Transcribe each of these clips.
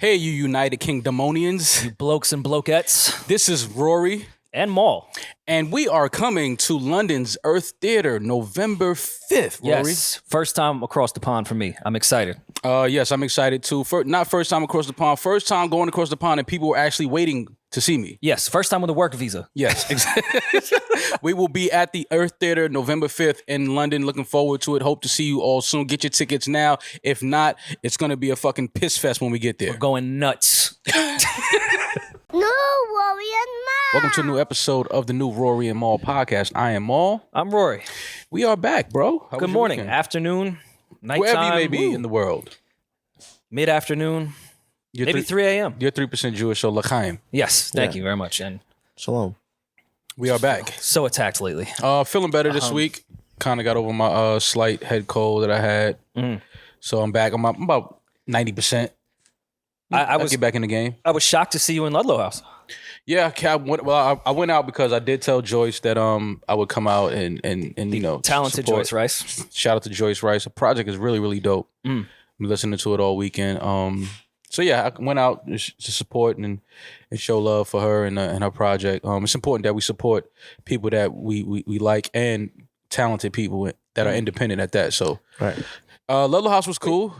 Hey, you United Kingdomonians. You blokes and blokettes. This is Rory. And Maul. And we are coming to London's Earth Theatre November 5th, Rory. Yes, first time across the pond for me. I'm excited. Yes, I'm excited too. Not first time across the pond, first time going across the pond and people were actually waiting to see me. Yes, first time with a work visa. Yes, exactly. We will be at the Earth Theatre November 5th in London. Looking forward to it. Hope to see you all soon. Get your tickets now. If not, it's going to be a fucking piss fest when we get there. We're going nuts. No, Rory and Maul. Welcome to a new episode of the new Rory and Maul podcast. I am Maul. I'm Rory. We are back, bro. How was Good your morning, weekend? afternoon, nighttime. Wherever you may be in the world. Mid-afternoon, maybe 3 a.m. You're 3% Jewish, so l'chaim. Yes, thank you very much. And Shalom. We are back. so attacked lately. Feeling better this week. Kind of got over my slight head cold that I had. So I'm back. I'm about 90%. I I'll get back in the game. I was shocked to see you in Ludlow House. Yeah, I went out because I did tell Joyce that I would come out and you know, Talented support. Joyce Wrice. Shout out to Joyce Wrice. The project is really, really dope. I'm listening to it all weekend. So yeah, I went out to support and show love for her and her project. It's important that we support people that we like and talented people that are independent at that. So Right. Ludlow House was cool.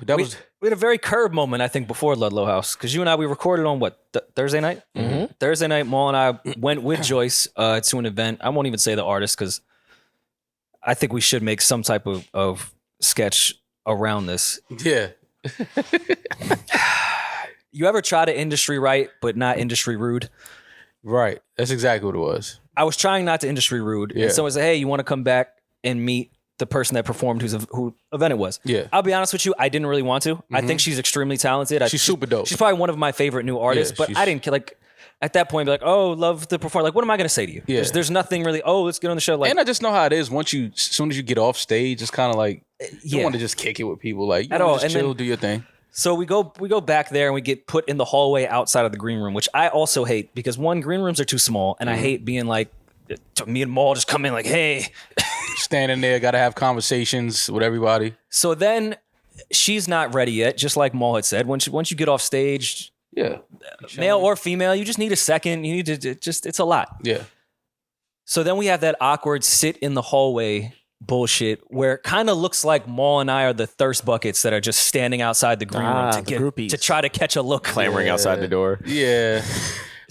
We had a very curb moment, I think, before Ludlow House. Because you and I, we recorded on what, Thursday night? Mm-hmm. Thursday night, Maul and I went with Joyce to an event. I won't even say the artist because I think we should make some type of sketch around this. Yeah. You ever try to industry right, but not industry rude? Right. That's exactly what it was. I was trying not to industry rude. Yeah. And someone said, hey, you want to come back and meet the person that performed who event it was? Yeah. I'll be honest with you, I didn't really want to. I think she's extremely talented. She's super dope. She's probably one of my favorite new artists, but I didn't like at that point be like, oh, love the perform. Like, what am I going to say to you? Yeah. There's nothing really. Oh, let's get on the show. Like, And I just know how it is. As soon as you get off stage, it's kind of like you Yeah. want to just kick it with people. Like, you At wanna all. just And chill, then- do your thing. so we go back there and we get put in the hallway outside of the green room, which I also hate because one, green rooms are too small, and I hate being like, me and Maul just come in like, hey. Standing there, got to have conversations with everybody. So then she's not ready yet, just like Maul had said. Once you get off stage, Yeah. male or female, you just need a second. You need to it's a lot. Yeah. So then we have that awkward sit in the hallway bullshit where it kind of looks like Maul and I are the thirst buckets that are just standing outside the green room the groupies. to try to catch a look. Clamoring outside the door. Yeah.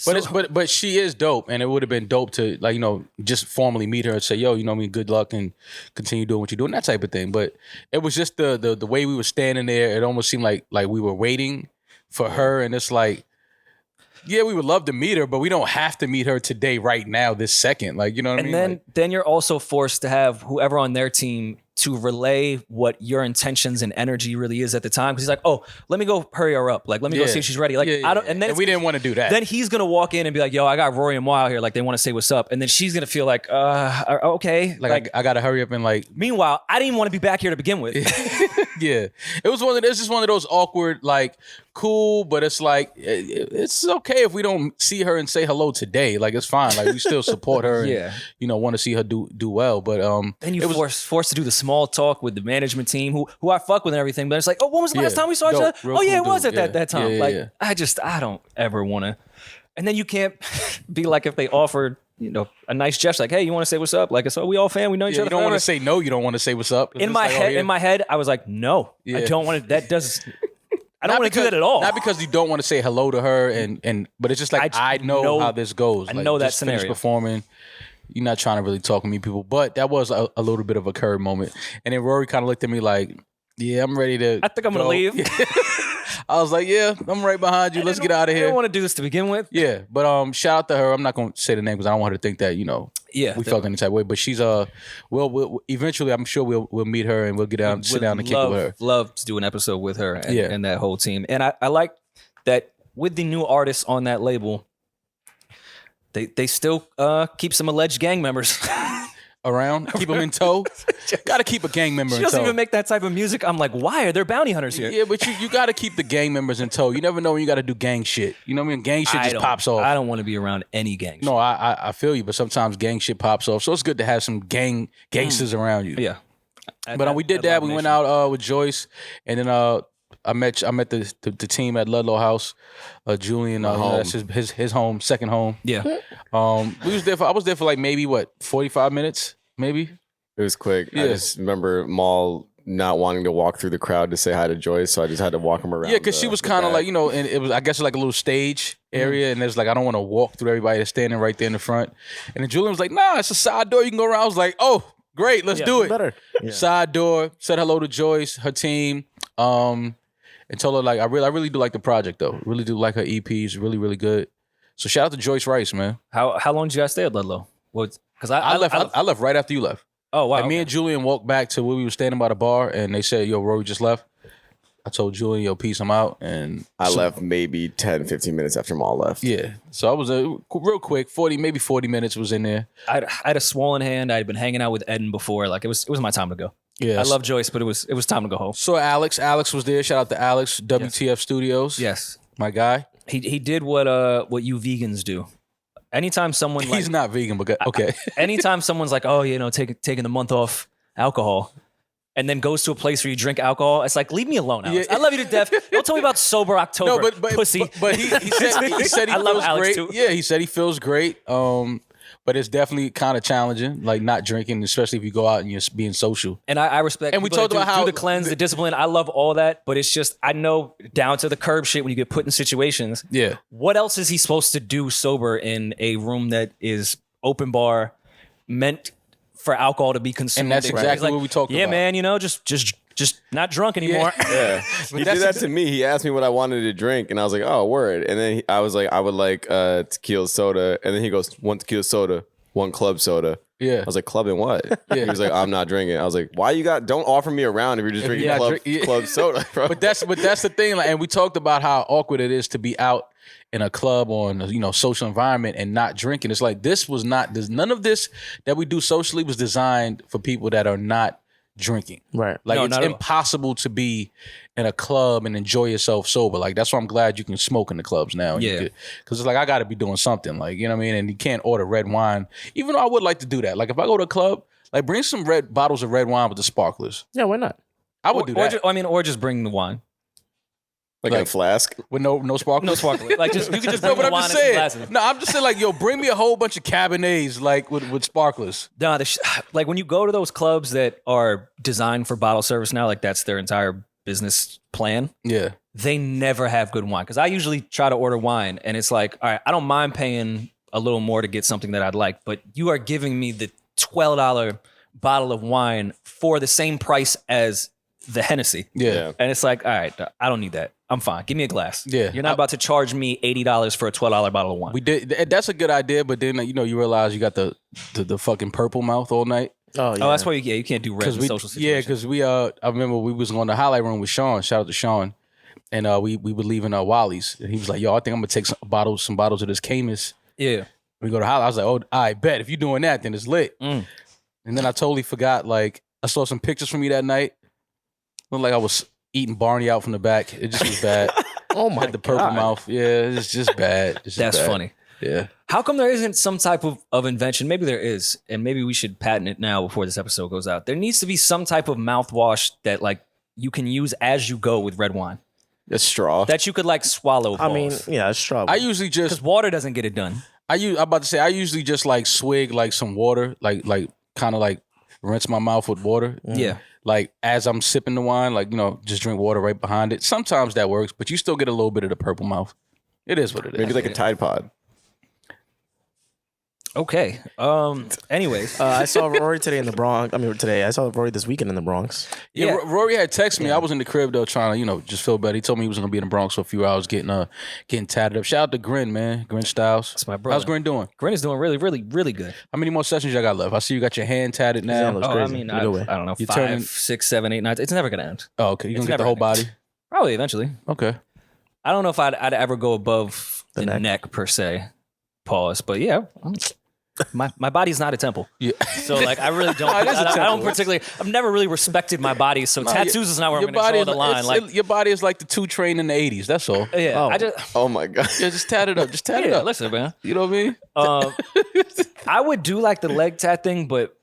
But So- but she is dope, and it would have been dope to, like, you know, just formally meet her and say, yo, you know what I mean, good luck and continue doing what you're doing, that type of thing. But it was just the way we were standing there. It almost seemed like we were waiting for her, and it's like, yeah, we would love to meet her, but we don't have to meet her today, right now, this second. Like, you know what I mean? And Like, then you're also forced to have whoever on their team to relay what your intentions and energy really is at the time. Because he's like, oh, let me go hurry her up. Like, let me go Yeah. see if she's ready. Like, Yeah, I don't. yeah. And then we didn't want to do that. then he's gonna walk in and be like, yo, I got Rory and Maul out here. Like, they want to say what's up. And then she's gonna feel like, okay. like I got to hurry up and like, Meanwhile, I didn't even want to be back here to begin with. yeah, it's just one of those awkward, like, cool, but it's like it's okay if we don't see her and say hello today. Like, it's fine. Like, we still support her. Yeah. And, you know, want to see her do well. But Then you forced to do the small talk with the management team who I fuck with and everything. But it's like, oh, when was the last time we saw each dope. other? Real Oh, yeah, cool it was dude. at that time. Yeah, like, yeah. I don't ever want to. And then you can't be like if they offered, you know, a nice gesture, like, hey, you want to say what's up? Like, it's, we all fan, we know each Yeah, other. you don't want forever. to say no. You don't want to say what's up. In my head, I was like, no, Yeah. I don't want to. That does. I don't Not want to do because- that at all. Not because you don't want to say hello to her, but it's just like I know how this goes. I Like, know that just finish scenario. performing. You're not trying to really talk to me, people. But that was a little bit of a curve moment. And then Rory kind of looked at me like, yeah, I'm ready to. I think I'm gonna go. leave. I was like, yeah, I'm right behind you. Let's get out of I here. don't want to do this to begin with. Yeah, but shout out to her. I'm not gonna say the name because I don't want her to think that, you know, Yeah, we felt any type of way. But she's we'll eventually, I'm sure we'll meet her and we'll get down, sit down and kick it with her. Love to do an episode with her and, Yeah. and that whole team. And I like that with the new artists on that label, they still keep some alleged gang members. Around, keep them in tow. Got to keep a gang member She in doesn't tow. even make that type of music. I'm like, why are there bounty hunters here? Yeah, but you got to keep the gang members in tow. You never know when you got to do gang shit. You know what I mean? Gang shit just pops off. I don't want to be around any gangs. No, I feel you, but sometimes gang shit pops off. So it's good to have some gangsters around you. Yeah. But we did that. We went out with Joyce, and then I met the team at Ludlow House. Julian, that's his home, second home. Yeah. We was there I was there for like maybe 45 minutes, maybe. It was quick. Yeah. I just remember Maul not wanting to walk through the crowd to say hi to Joyce, so I just had to walk him around. Yeah, because she was kind of like, and it was, I guess, like a little stage area, and there's like, I don't want to walk through everybody that's standing right there in the front. And then Julian was like, nah, it's a side door, you can go around. I was like, oh, great, let's do it. Better. Yeah. Side door, said hello to Joyce, her team, and told her like, I really do like the project though. Really do like her EPs, really, really good. So shout out to Joyce Wrice, man. How long did you guys stay at Ludlow? Because I left right after you left. Oh, wow. Like me and Julian walked back to where we were standing by the bar, and they said, yo, Rory just left. I told Julian, yo, peace, I'm out. And I left maybe 10, 15 minutes after Maul left. Yeah. So I was real quick, 40 minutes was in there. I had a swollen hand. I had been hanging out with Eddin before. Like, it was my time to go. Yeah. I love Joyce, but it was time to go home. So Alex was there. Shout out to Alex, WTF Studios. Yes. My guy. He did what you vegans do. Anytime someone He's not vegan, but okay. Anytime someone's like, oh, taking the month off alcohol, and then goes to a place where you drink alcohol, it's like, leave me alone, Alex. Yeah. I love you to death. Don't tell me about sober October, No, but pussy. But he said he I love feels Alex great. too. Yeah, he said he feels great. But it's definitely kind of challenging, like not drinking, especially if you go out and you're being social. And I respect. And we people talked that about how do the cleanse, the discipline. I love all that, but it's just I know down to the curb shit when you get put in situations. Yeah. What else is he supposed to do sober in a room that is open bar, meant for alcohol to be consumed? And that's exactly He's what we talked about. Yeah, man. Just not drunk anymore. Yeah. He did that to me. He asked me what I wanted to drink, and I was like, oh, word. And then I was like, I would like tequila soda. And then he goes, 1 tequila soda, 1 club soda. Yeah. I was like, club and what? He was like, I'm not drinking. I was like, why don't offer me a round if you're just drinking club soda, bro. But that's the thing. Like, and we talked about how awkward it is to be out in a club or in a social environment and not drinking. It's like none of this that we do socially was designed for people that are not drinking. Right. Like, No, it's not at all. impossible to be in a club and enjoy yourself sober. Like, that's why I'm glad you can smoke in the clubs now. Yeah. Because it's like, I got to be doing something. Like, you know what I mean? And you can't order red wine. Even though I would like to do that. Like, if I go to a club, like, bring some red bottles of red wine with the sparklers. Yeah, why not? I would do that. Or just bring the wine. Like in a flask? With no sparklers? No sparkling. Like you can just No, bring but the I'm wine just in some saying. glasses. No, I'm just saying, like, yo, bring me a whole bunch of Cabernets, like, with sparklers. Nah, like when you go to those clubs that are designed for bottle service now, like that's their entire business plan. Yeah. They never have good wine. Because I usually try to order wine and it's like, all right, I don't mind paying a little more to get something that I'd like, but you are giving me the $12 bottle of wine for the same price as the Hennessy. Yeah. And it's like, all right, I don't need that. I'm fine. Give me a glass. Yeah. You're not about to charge me $80 for a $12 bottle of wine. We did. That's a good idea, but then, you realize you got the fucking purple mouth all night. Oh, yeah. Oh, that's why you can't do red in social situations. Yeah, because I remember we was going to the highlight room with Sean. Shout out to Sean. And we were leaving Wally's. And he was like, yo, I think I'm going to take some bottles of this Camus. Yeah. We go to highlight. I was like, oh, I bet. If you're doing that, then it's lit. And then I totally forgot, like, I saw some pictures from me that night. Looked like I was eating Barney out from the back. It just was bad. Oh my Had the purple God. mouth. Yeah, it's just bad. It's just That's bad. funny. Yeah. How come there isn't some type of invention? Maybe there is, and maybe we should patent it now before this episode goes out. There needs to be some type of mouthwash that like you can use as you go with red wine A straw. that you could like swallow. I mean, yeah, it's trouble. I usually because just water doesn't get it done. I usually just like swig like some water, like kind of like rinse my mouth with water. Yeah. Like as I'm sipping the wine, like, just drink water right behind it. Sometimes that works, but you still get a little bit of the purple mouth. It is what it is. Maybe like a Tide Pod. Okay. Anyways, I saw Rory today in the Bronx. I saw Rory this weekend in the Bronx. Yeah, Yeah. Rory had texted me. I was in the crib though, trying to just feel better. He told me he was gonna be in the Bronx for a few hours, getting tatted up. Shout out to Grin, man, Grin Styles. That's my brother. How's Grin doing? Grin is doing really, really, really good. How many more sessions y'all got left? I see you got your hand tatted His hand now. looks I crazy. mean, Either way. I don't know, You're 5, turning- 6, 7, 8, 9. It's never gonna end. Oh, okay. You It's gonna get the never whole gonna body? Probably eventually. Okay. I don't know if I'd ever go above the neck per se. Pause. But yeah, my body's not a temple. Yeah. So like I really don't. It is a I don't temple. particularly. I've never really respected my body. So tattoos is not where I'm going to draw the line. Like your body is like the 2 Train in the 80s. That's all. yeah, Oh. I just Oh my God. Yeah, just tat it up. Just tat it yeah. up. Listen, man. You know what I mean? I would do like the leg tat thing, but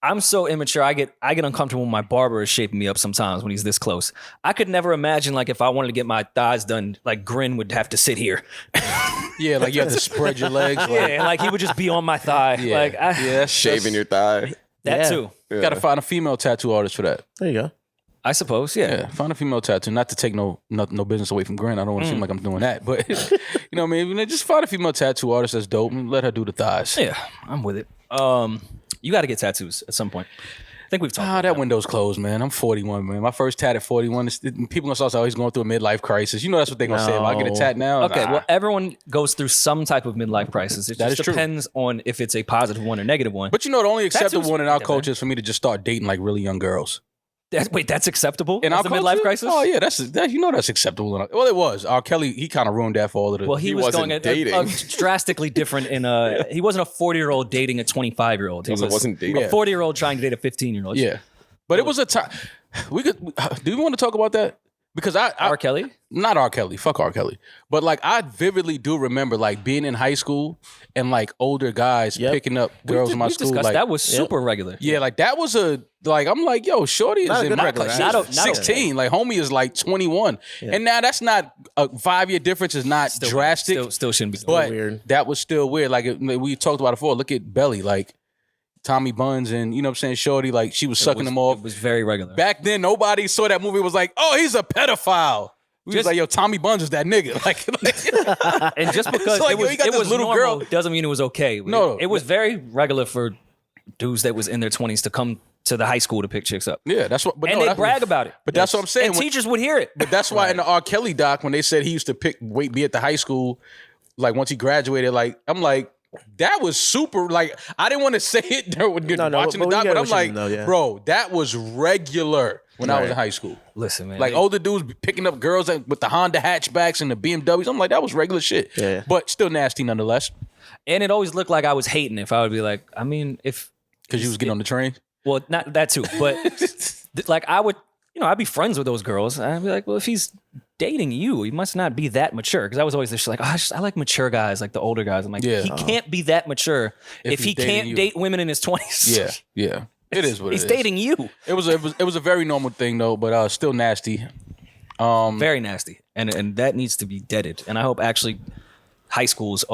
I'm so immature. I get uncomfortable when my barber is shaping me up sometimes when he's this close. I could never imagine like if I wanted to get my thighs done, like Grin would have to sit here. Yeah, like you have to spread your legs. Like, Yeah, like he would just be on my thigh. yeah, Like yeah, Shaving your thigh. that Yeah. too. Yeah. Got to find a female tattoo artist for that. There you go. I suppose. Yeah. Yeah, find a female tattoo. Not to take no business away from Grin. I don't want to seem like I'm doing that, but you know what I mean. Just find a female tattoo artist that's dope and let her do the thighs. Yeah, I'm with it. You got to get tattoos at some point. I think we've talked. about That window's closed, man. I'm 41, man. My first tat at 41. People gonna start saying, "Oh, he's going through a midlife crisis." You know that's what they're gonna say. If I get a tat now, Okay, nah. well, everyone goes through some type of midlife crisis. It That just is true. depends on if it's a positive one or negative one. But you know, the only acceptable Tattoos- one in our yeah, culture is for me to just start dating like really young girls. That's acceptable In as our the culture? midlife crisis? Oh yeah, that's acceptable. Well, it was. R. Kelly, he kind of ruined that for all of the. Well, he was wasn't going dating. drastically different in he wasn't a 40-year-old dating a 25-year-old. He Wasn't dating. Yeah. a 40-year-old trying to date a 15-year-old. yeah, but it was a time. We could. Do we want to talk about that? Because I R. Kelly? not R. Kelly, fuck R. Kelly, but like I vividly do remember like being in high school and like older guys Yep. picking up girls in my We've school. discussed Like that was super regular. yeah, like that was I'm like, yo, Shorty is Not a in good my regular, class. not She's a- not a- 16. Like homie is like 21, and now that's not a 5-year difference. Is not drastic, Still shouldn't be. but weird. that was still weird. Like we talked about it before. Look at Belly, like Tommy Buns, and you know what I'm saying, Shorty, like she was sucking him off. It was very regular. Back then, nobody saw that movie was like, oh, he's a pedophile. We was Just- like, yo, Tommy Buns is that nigga. Like And just because like, it yo, was, he got it this was little normal girl. doesn't mean it was okay. No. It was very regular for dudes that was in their 20s to come to the high school to pick chicks up. yeah, that's what. But And no, they that's- brag about it. But that's what I'm saying. And When- teachers would hear it. But that's why in the R. Kelly doc, when they said he used to be at the high school, like once he graduated, like I'm like, that was super. Like I didn't want to say it there when you're No, watching but the we doc, get but I'm what you like, mean, though, yeah. bro, that was regular when I was in high school. Listen, man. Like older dudes be picking up girls with the Honda hatchbacks and the BMWs. I'm like, that was regular shit. Yeah. But still nasty nonetheless. And it always looked like I was hating if I would be like, I mean, if Because you was getting on the train. well, not that too, but like I would, I'd be friends with those girls. I'd be like, well, if he's dating you, he must not be that mature. Because I was always just like, I like mature guys, like the older guys. I'm like, Yeah. he can't be that mature if he's he dating can't you. date women in his 20s. Yeah, yeah. It is what He's it is. dating you. It was a very normal thing though, but still nasty. Very nasty. And that needs to be deaded. And I hope actually high schools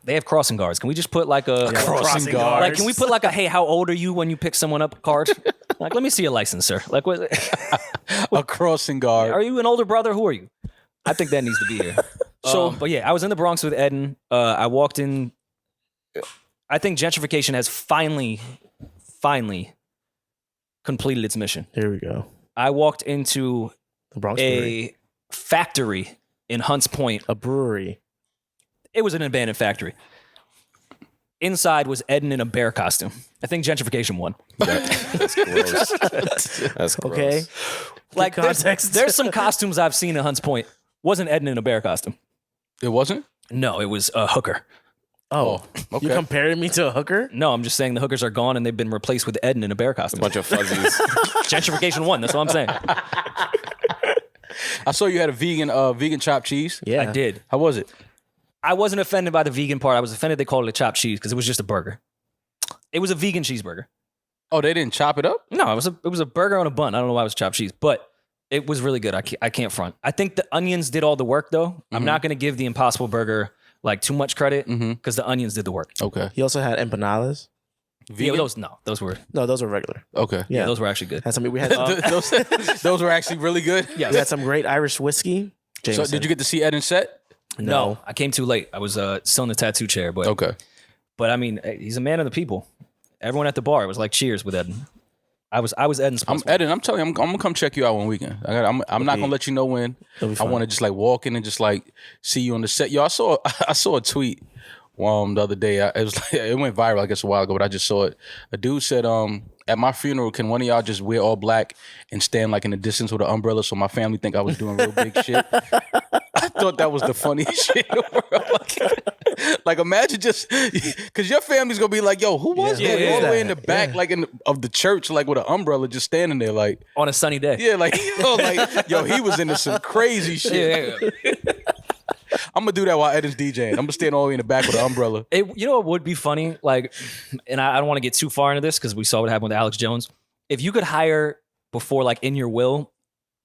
they have crossing guards. Can we just put like a Crossing guards. Like, can we put like a, hey, how old are you when you pick someone up card? Like, let me see your license, sir. Like, what? A crossing guard. Are you an older brother? Who are you? I think that needs to be here. So, but yeah, I was in the Bronx with Eddin. I walked in. I think gentrification has finally completed its mission. Here we go. I walked into The Bronx Brewery. a factory in Hunts Point. A brewery. It was an abandoned factory. Inside was Eddin in a bear costume. I think gentrification won. That's gross. That's gross. Okay. Like, context. there's some costumes I've seen in Hunts Point. Wasn't Eddin in a bear costume? It wasn't? No, it was a hooker. Oh, okay. You comparing me to a hooker? No, I'm just saying the hookers are gone and they've been replaced with Eddin in a bear costume. Bunch of fuzzies. Gentrification won. That's what I'm saying. I saw you had a vegan chopped cheese. Yeah. I did. How was it? I wasn't offended by the vegan part. I was offended they called it a chopped cheese because it was just a burger. It was a vegan cheeseburger. Oh, they didn't chop it up? No, it was a burger on a bun. I don't know why it was chopped cheese, but it was really good. I can't front. I think the onions did all the work though. I'm not going to give the Impossible Burger like too much credit because the onions did the work. Okay. He also had empanadas. Yeah, Vegan? those were No, those were regular. Okay. Yeah. those were actually good. Had some. We had those were actually really good. Yes. we had some great Irish whiskey. So Jameson. did you get to see Eddin set? No, I came too late. I was still in the tattoo chair, but Okay. But I mean, he's a man of the people. Everyone at the bar was like cheers with Eddin. I was Eddin's I'm spokesman. Eddin. I'm telling you, I'm gonna come check you out one weekend. I'm not gonna let you know when. It'll be I fun. want to just like walk in and just like see you on the set. Yo, I saw a tweet the other day. It was like, it went viral, I guess, a while ago, but I just saw it. A dude said, at my funeral, can one of y'all just wear all black and stand like in the distance with an umbrella so my family think I was doing real big shit? I thought that was the funniest shit in the world. Like imagine just because your family's gonna be like, yo, who was Yeah, that? yeah, All the way in yeah. the back, like of the church, like with an umbrella, just standing there, like, On a sunny day. yeah, like, yo, he was into some crazy shit. Yeah. I'm gonna do that while Eddin's DJing. I'm gonna stand all the way in the back with an umbrella. You know what would be funny? Like, and I don't want to get too far into this because we saw what happened with Alex Jones. If you could hire before, like in your will,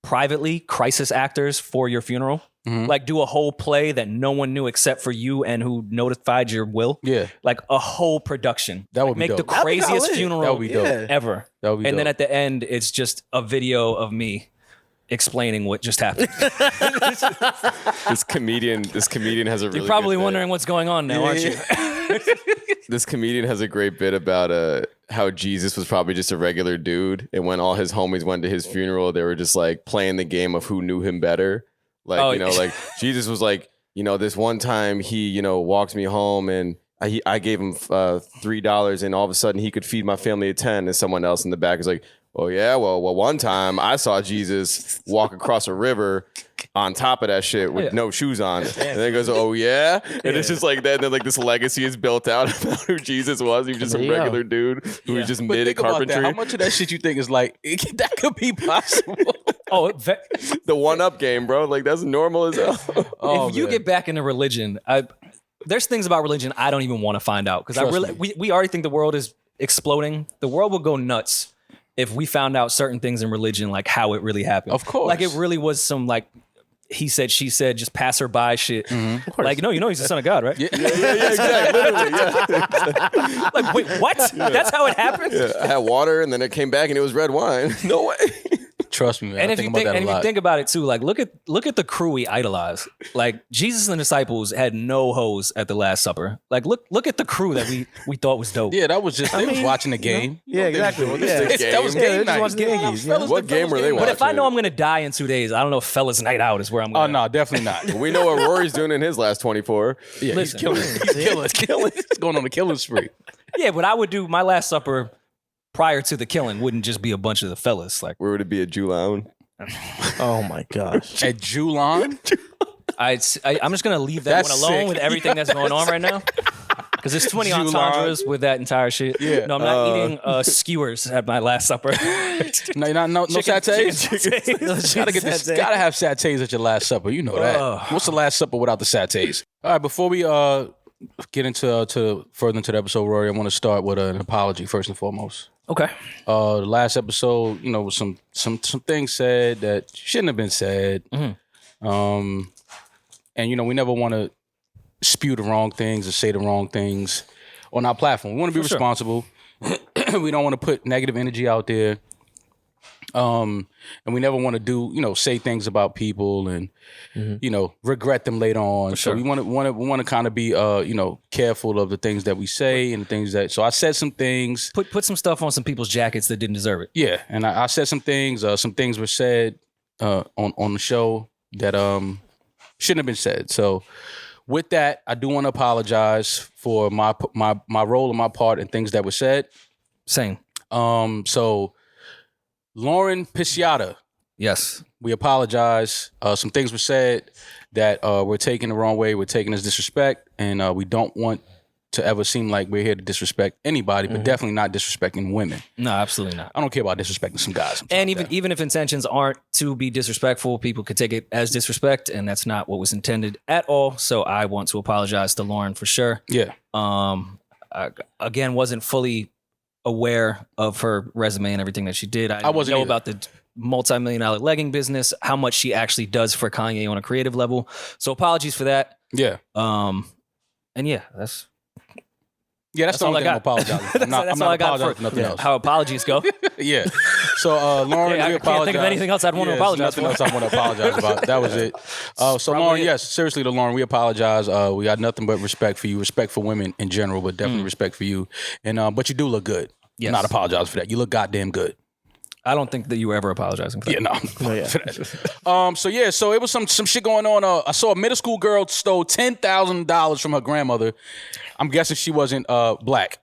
privately crisis actors for your funeral, like do a whole play that no one knew except for you and who notified your will. Yeah. Like a whole production. That would like, be make dope. the That'd be craziest lit. funeral That would be dope. ever. That would be And then dope. at the end, it's just a video of me explaining what just happened. This comedian has a really You're probably good bit. wondering what's going on now, aren't you? This comedian has a great bit about how Jesus was probably just a regular dude, and when all his homies went to his funeral, they were just like playing the game of who knew him better. Like, Oh, like Jesus was like, this one time he, walked me home and I gave him $3 and all of a sudden he could feed my family of 10, and someone else in the back is like, oh yeah, well one time I saw Jesus walk across a river on top of that shit with no shoes on. And then he goes, oh yeah? And it's just like that. And then like this legacy is built out about who Jesus was. He was just a There you go. regular dude who was just But mid at think about that. carpentry. How much of that shit you think is like that could be possible? The one-up game, bro. Like that's normal as hell. Oh, if you man. get back into religion, there's things about religion I don't even want to find out because Trust me. we already think the world is exploding. The world would go nuts if we found out certain things in religion, like how it really happened. Of course. like it really was some like he said, she said, just passerby shit. Like, no, he's the son of God, right? Yeah. exactly. Literally, yeah. Like, wait, what? That's how it happened. Yeah, I had water and then it came back and it was red wine. No way. Trust me, man. And I if you think about that a lot. think about it too, like look at the crew we idolize. Like Jesus and the disciples had no hoes at the Last Supper. Like look at the crew that we thought was dope. Yeah, that was just they was watching the game. Yeah, exactly. doing Yeah. this That was game. game Yeah, night. just watching the Yankees. Fellas, What the game were they night. But if I watching? know I'm gonna die in 2 days, I don't know if Fellas Night Out is where I'm Oh going. no, definitely not. We know what Rory's doing in his last 24. Yeah, Listen. he's killing. He's going on a killing spree. Yeah, but I would do my Last Supper prior to the killing wouldn't just be a bunch of the fellas. Like Where would it be at Julian? Oh my gosh. At Julian, I'm just gonna leave that That's one alone sick. with everything that's going on right now. Because there's too many Julian. entendres with that entire shit. Yeah. No, I'm not eating skewers at my Last Supper. no satays. Gotta get this. Satay. Gotta have satays at your Last Supper. You know that. Ugh. What's the Last Supper without the satays? All right, before we get into further into the episode, Rory, I want to start with an apology first and foremost. Okay. The last episode, was some things said that shouldn't have been said. And we never want to spew the wrong things or say the wrong things on our platform. We want to be responsible. We don't want to put negative energy out there. And we never want to do, say things about people and, regret them later on. So we want to kind of be, careful of the things that we say and the things that. So I said some things. Put some stuff on some people's jackets that didn't deserve it. Yeah, and I said some things. Some things were said on the show that shouldn't have been said. So with that, I do want to apologize for my role and my part in things that were said. Same. So Lauren Pisciata, Yes. we apologize. Some things were said that were taken the wrong way, were taken as disrespect, and we don't want to ever seem like we're here to disrespect anybody, but definitely not disrespecting women. No, absolutely not. I don't care about disrespecting some guys. And even if intentions aren't to be disrespectful, people could take it as disrespect, and that's not what was intended at all. So I want to apologize to Lauren for sure. Yeah. I, again, wasn't fully aware of her resume and everything that she did. I wasn't know either. about the multi-million-dollar legging business, how much she actually does for Kanye on a creative level. So apologies for that. Yeah. And yeah, that's That's the all only I thing I'm got. apologizing for. I'm not all I got apologizing for nothing else. how apologies go. Yeah. So Lauren, Yeah, I we can't apologize. think of anything else I'd want to apologize nothing for. else I want to apologize about. That was it. So Lauren, it. yes, seriously to Lauren, we apologize. We got nothing but respect for you, respect for women in general, but definitely respect for you. And but you do look good. Yes. Not apologize for that. You look goddamn good. I don't think that you were ever apologizing for that. Yeah, no. Oh, yeah. So it was some shit going on. I saw a middle school girl stole $10,000 from her grandmother. I'm guessing she wasn't black.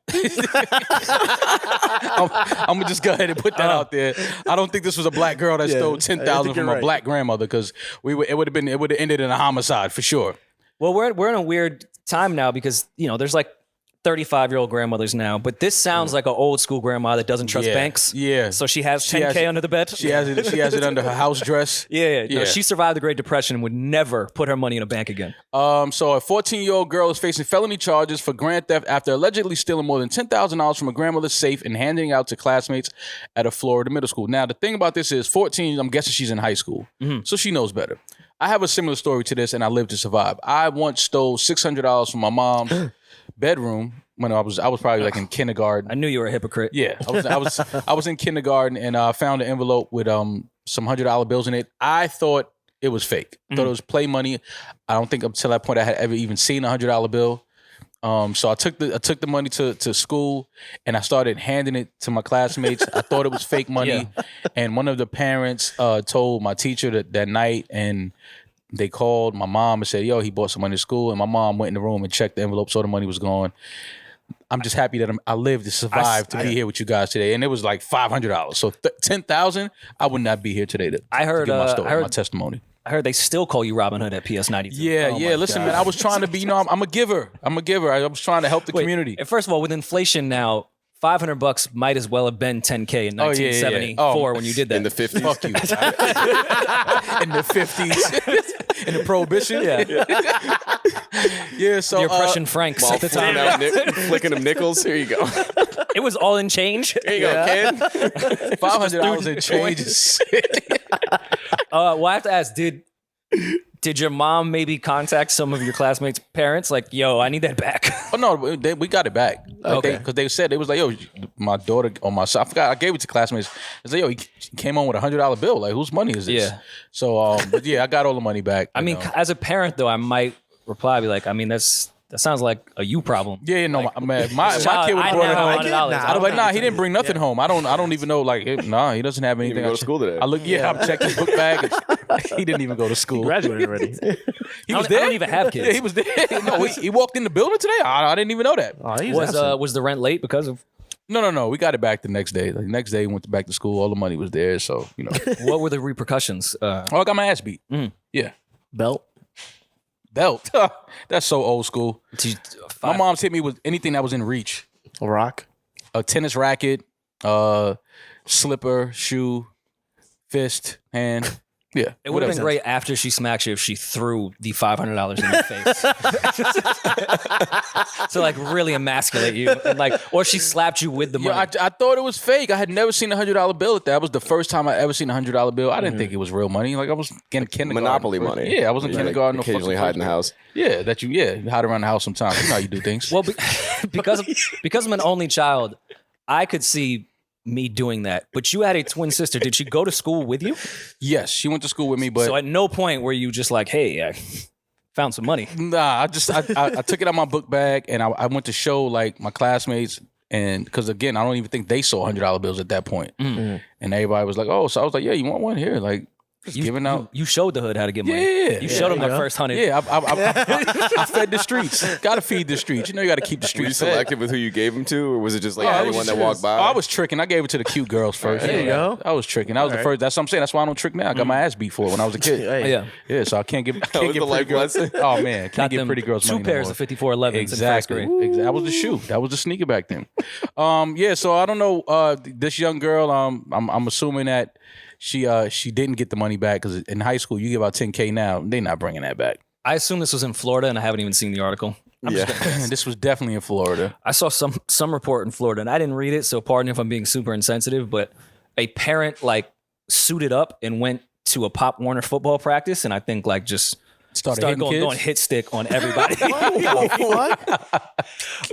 I'm gonna just go ahead and put that out there. I don't think this was a black girl that stole I $10,000 think from you're a right. black grandmother, because it would have ended in a homicide for sure. Well, we're in a weird time now because there's like 35-year-old grandmothers now, but this sounds like an old school grandma that doesn't trust banks. Yeah. So she has $10K under the bed. She has it under her house dress. Yeah. No, she survived the Great Depression and would never put her money in a bank again. So a 14-year-old girl is facing felony charges for grand theft after allegedly stealing more than $10,000 from a grandmother's safe and handing it out to classmates at a Florida middle school. Now, the thing about this is 14, I'm guessing she's in high school, so she knows better. I have a similar story to this, and I lived to survive. I once stole $600 from my mom's bedroom when I was probably like in kindergarten. I knew you were a hypocrite. Yeah, I was in kindergarten, and I found an envelope with some $100 bills in it. I thought it was fake. I thought it was play money. I don't think until that point I had ever even seen a $100 bill. So I took the money to school, and I started handing it to my classmates. I thought it was fake money, and one of the parents told my teacher that night, and they called my mom and said, "Yo, he bought some money to school." And my mom went in the room and checked the envelope, saw the money was gone. I'm just happy that I lived to survive to be here with you guys today, and it was like $500. So $10,000, I would not be here today. I heard give my story, my testimony. I heard they still call you Robin Hood at PS 92. Yeah, listen, man, I was trying to be, I'm a giver. I was trying to help the community. And first of all, with inflation now, $500 might as well have been $10K in 1974 when you did that. In the 50s. Fuck you. In the 50s. In the Prohibition. Yeah, so the oppression francs at the time. Flicking them nickels. Here you go. It was all in change. Here you go, kid. $500 in change. Well, I have to ask, did your mom maybe contact some of your classmates' parents? Like, yo, I need that back. Oh, no, we got it back. Okay. Because they said, they was like, yo, my daughter on my side, I forgot, I gave it to classmates. It's like, yo, he came on with a $100 bill. Like, whose money is this? Yeah. So, but yeah, I got all the money back. I mean, as a parent, though, I might reply, be like, I mean, that sounds like a you problem. Yeah, no, like, my kid would have brought it home. I was like, nah, he didn't bring nothing home. I don't even know. Like, nah, he doesn't have anything. He didn't go to school today. I'm checking his book bag. He didn't even go to school. He graduated already. He was there. I don't even have kids. Yeah, he was there. No, he walked in the building today. I didn't even know that. Oh, Was the rent late because of? No. We got it back the next day. Like, the next day, we went back to school. All the money was there. So, What were the repercussions? I got my ass beat. Yeah. Belt. That's so old school. My mom's hit me with anything that was in reach. A rock. A tennis racket, slipper, shoe, fist, hand. Yeah. It would have been great after she smacked you if she threw the $500 in your face. So like really emasculate you, and or she slapped you with the money. I thought it was fake. I had never seen a $100 bill. That was the first time I ever seen a $100 bill. I didn't think it was real money. Like, I was in kindergarten. Monopoly money. Yeah, I was in kindergarten. Occasionally hide in the house. Yeah, you hide around the house sometimes. You know how you do things. Well, because I'm an only child, I could see me doing that. But you had a twin sister. Did she go to school with you? Yes, she went to school with me. But so at no point were you just like, hey, I found some money. Nah, I took it out of my book bag, and I went to show like my classmates, and because again, I don't even think they saw $100 bills at that point. And everybody was like, oh, so I was like, yeah, you want one here? Like, just giving out. You showed the hood how to get money. Yeah, you showed them that first 100. Yeah, I fed the streets. Got to feed the streets. You got to keep the Were you streets fed. selective with who you gave them to, or was it just like anyone that walked by? I was tricking. I gave it to the cute girls first. There you go. I was tricking. That was the first. That's what I'm saying. That's why I don't trick now. I got my ass beat for it when I was a kid. Hey. Yeah. So I can't give. was the life girls. lesson. Oh man, can't Got give them pretty girls 2 money pairs no of 5411s Exactly. in first grade. That was the shoe. That was the sneaker back then. Yeah. So I don't know. This young girl. I'm assuming that she didn't get the money back because in high school you give out $10K now. They're not bringing that back. I assume this was in Florida, and I haven't even seen the article. This was definitely in Florida. I saw some report in Florida, and I didn't read it, so pardon if I'm being super insensitive, but a parent suited up and went to a Pop Warner football practice, and I think just started going hit stick on everybody.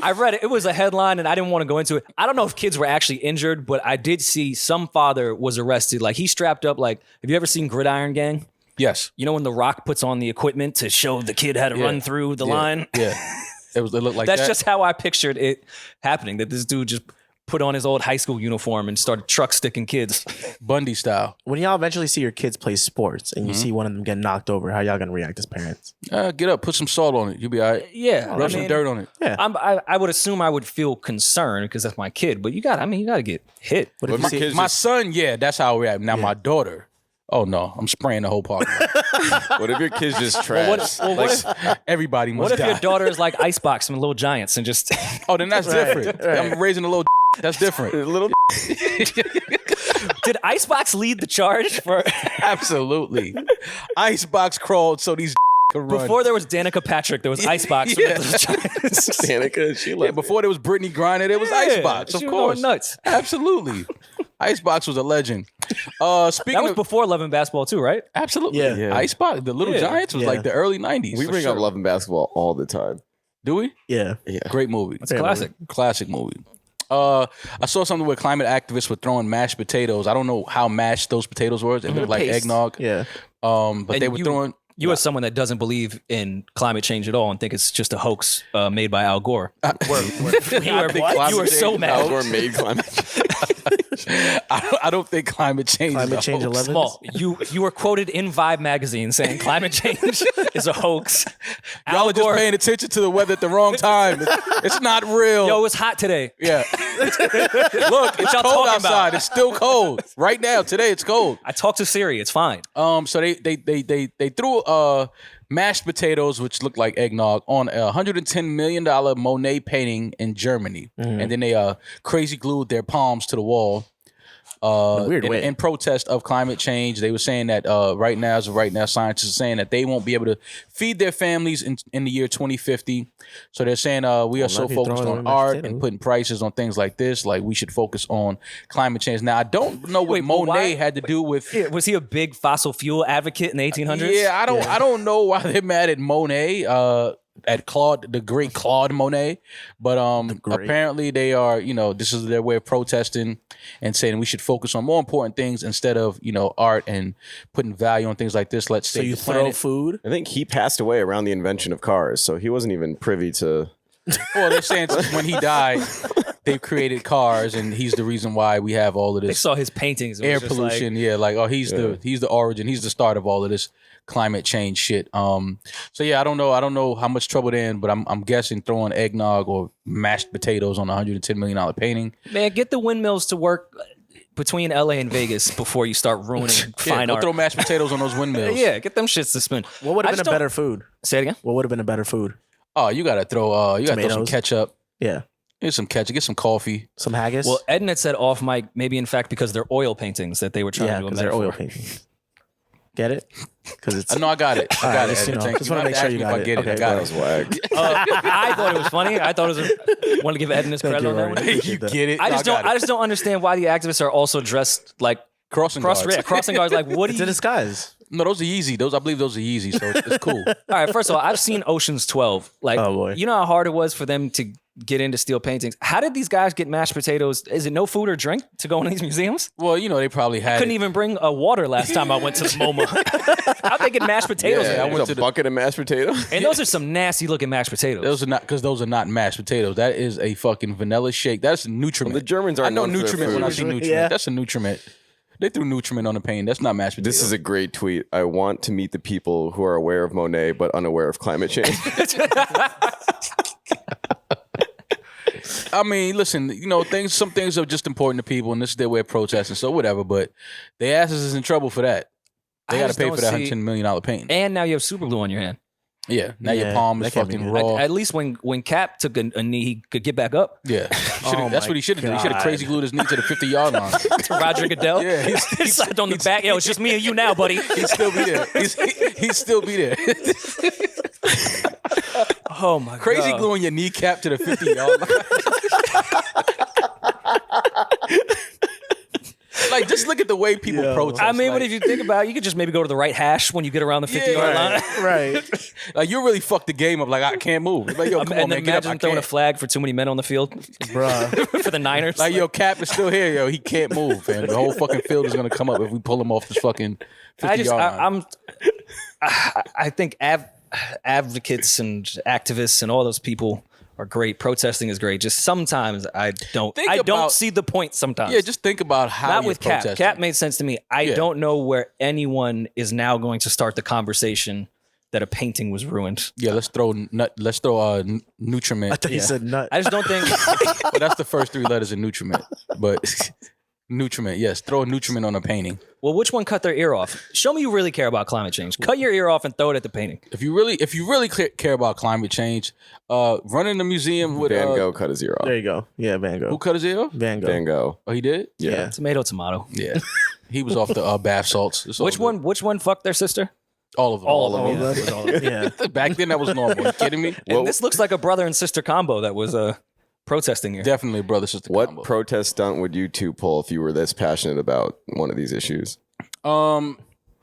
I read it. It was a headline, and I didn't want to go into it. I don't know if kids were actually injured, but I did see some father was arrested. He strapped up. Have you ever seen Gridiron Gang? Yes. You know when The Rock puts on the equipment to show the kid how to run through the line? Yeah. It looked like that. That's just how I pictured it happening, that this dude just put on his old high school uniform and started truck sticking kids. Bundy style. When y'all eventually see your kids play sports and you see one of them get knocked over, how y'all gonna react as parents? Get up, put some salt on it. You'll be all right. Yeah. Rub some dirt on it. Yeah. I would assume I would feel concerned because that's my kid, but you got to get hit. What if you see My son, that's how I react. Now, my daughter, Oh no, I'm spraying the whole park. What if your kid's just trash? What if Everybody must what if die. your daughter is like Icebox from Little Giants and just Oh, then that's different. I'm raising a little. That's different. Little did Icebox lead the charge for Absolutely. Icebox crawled so these could run. before there was Danica Patrick, there was Icebox from Yeah. the Little Giants. Danica, she Yeah, left. before there was Brittany Griner, there was Icebox. Of she was course, going nuts. Absolutely. Icebox was a legend. Speaking That was of before Love and Basketball too, right? absolutely, Yeah. Icebox, the Little Yeah. Giants was Yeah. like the early '90s. We for bring sure. up Love and Basketball all the time. Do we? Yeah. Yeah. Great movie. It's a Classic. Classic movie. I saw something where climate activists were throwing mashed potatoes. I don't know how mashed those potatoes were. They looked like Paste. eggnog. Yeah. But And they were throwing. You as someone that doesn't believe in climate change at all and think it's just a hoax made by Al Gore. You were so Al mad. Gore made climate. I don't think climate change. Climate is a change hoax. 11. Small. You were quoted in Vibe magazine saying climate change is a hoax. Y'all Al are just Gore- paying attention to the weather at the wrong time. It's not real. Yo, it was hot today. Yeah. Look, it's y'all cold talking outside. about? It's still cold. Right now, today it's cold. I talked to Siri. It's fine. So they threw mashed potatoes, which looked like eggnog, on a $110 million Monet painting in Germany, and then they crazy glued their palms to the wall. weird way. In protest of climate change. They were saying that right now, scientists are saying that they won't be able to feed their families in the year 2050. So they're saying we are so if you focused throw it on on mashed art potato. and putting prices on things like this. Like we should focus on climate change. Now I don't know what Wait, but Monet why- had to do with. Yeah, was he a big fossil fuel advocate in the 1800s? Yeah, I don't know why they're mad at Monet, at Claude, the great Claude Monet, but great. apparently they are, this is their way of protesting and saying we should focus on more important things instead of, art and putting value on things like this. Let's So save you the throw planet. food. I think he passed away around the invention of cars, so he wasn't even privy to. Well, they're saying when he died, they created cars, and he's the reason why we have all of They this saw his paintings. It air was just pollution. like- He's the origin. He's the start of all of this climate change shit. So yeah, I don't know how much trouble they're in, but I'm guessing throwing eggnog or mashed potatoes on a $110 million painting. man, get the windmills to work between LA and Vegas before you start ruining fine Go art. throw mashed potatoes on those windmills. Yeah, get them shits to spin. What would I have been just a better food? Say it again. What would have been a better food? Oh, you gotta throw some Tomatoes. ketchup. Yeah. Get some ketchup. Get some coffee. Some haggis. Well, Eddin had said off mic, maybe in fact because they're oil paintings that they were trying yeah, to do a because they're metaphor. oil paintings. Get it? Because it's. I know I got it. I All got right, it. just, Thank just you. want to don't make have sure to you ask me got if I it. get it. Okay, I got That it. was whack. I thought it was funny. I thought it was want to give Eddin his Thank credit you, on that Rory. one. You Appreciate that. get it? I just got it. don't understand why the activists are also dressed like Crossing guards. crossing guards. Like, what do It's you? a disguise. No, those are Yeezy. I believe those are Yeezy. So it's cool. All right, first of all, I've seen Ocean's 12. Like, Oh, boy. you know how hard it was for them to get into steel paintings. How did these guys get mashed potatoes? Is it no food or drink to go in these museums? Well, they probably had. Couldn't it. even bring a water last time I went to the MoMA. How'd they get mashed potatoes? Yeah, in I there? went with to a the- bucket of mashed potato. And those are some nasty looking mashed potatoes. Those are not mashed potatoes. That is a fucking vanilla shake. That's a nutriment. The Germans are I know known for their nutriment when I food. see nutriment. Yeah. That's a nutriment. They threw nutriment on the pain. That's not mashed potatoes. This is a great tweet. I want to meet the people who are aware of Monet but unaware of climate change. I mean, listen, some things are just important to people, and this is their way of protesting. So whatever, but their asses is in trouble for that. They I got to just pay don't for that see- $110 million painting. and now you have super glue on your hand. Yeah, now your Yeah, palm is that can't be fucking good. raw. At least when Cap took a knee, he could get back up. Yeah, Oh that's my what he should have done. He should have God. crazy glued his knee to the 50-yard line. To Roger Goodell. Yeah, he slapped on the back. Yo, it's just me and you now, buddy. He'd still be there. He'd still be there. Oh my Crazy god. gluing your kneecap to the 50-yard line. Like, just look at the way people Yo. protest. I mean, like, but if you think about it, you could just maybe go to the right hash when you get around the 50-yard line. Right. like, you really fucked the game up. Like, I can't move. Like, yo, come on, And man, then get up. imagine I throwing a can't. flag for too many men on the field Bruh. for the Niners. Like, yo, Cap is still here, yo. He can't move, and the whole fucking field is gonna come up if we pull him off this fucking 50-yard line. I think advocates and activists and all those people are great. Protesting is great. Just sometimes I don't about- see the point sometimes. Yeah, just think about how not you're with Cap. protesting. Cap made sense to me. I Yeah. don't know where anyone is now going to start the conversation that a painting was ruined. Yeah, let's throw nutriment. I thought you said nut. I just don't think Well, that's the first three letters in nutriment. But Nutriment, yes. Throw a nutriment on a painting. Well, which one cut their ear off? Show me you really care about climate change. Cut your ear off and throw it at the painting. If you really care about climate change, run in the museum with Van Gogh cut his ear off. There you go. Yeah, Van Gogh. Who cut his ear off? Van Gogh. Van Gogh. Oh, he did. Yeah. Tomato, tomato. Yeah, he was off the bath salts. It's all Which good. one? Which one fucked their sister? All of them. All of them. All of them. Yeah. Back then, that was normal. You kidding me? And this looks like a brother and sister combo that was protesting here. Definitely brother sister. What combo. protest stunt would you two pull if you were this passionate about one of these issues? I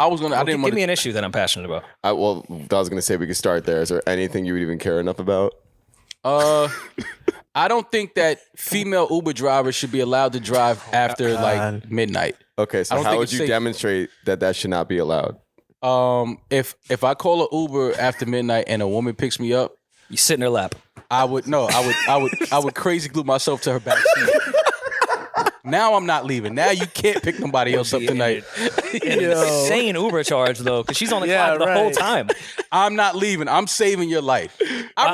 was gonna. I didn't Give want me an issue that I'm passionate about. I was going to say we could start there. Is there anything you would even care enough about? I don't think that female Uber drivers should be allowed to drive after like midnight. Okay, I so don't how think would it's you safe. demonstrate that should not be allowed? If I call an Uber after midnight and a woman picks me up, You sit in her lap. I would crazy glue myself to her back seat. Now I'm not leaving. Now you can't pick nobody else up tonight. Insane Uber charge though, because she's on the clock the whole time. I'm not leaving. I'm saving your life. I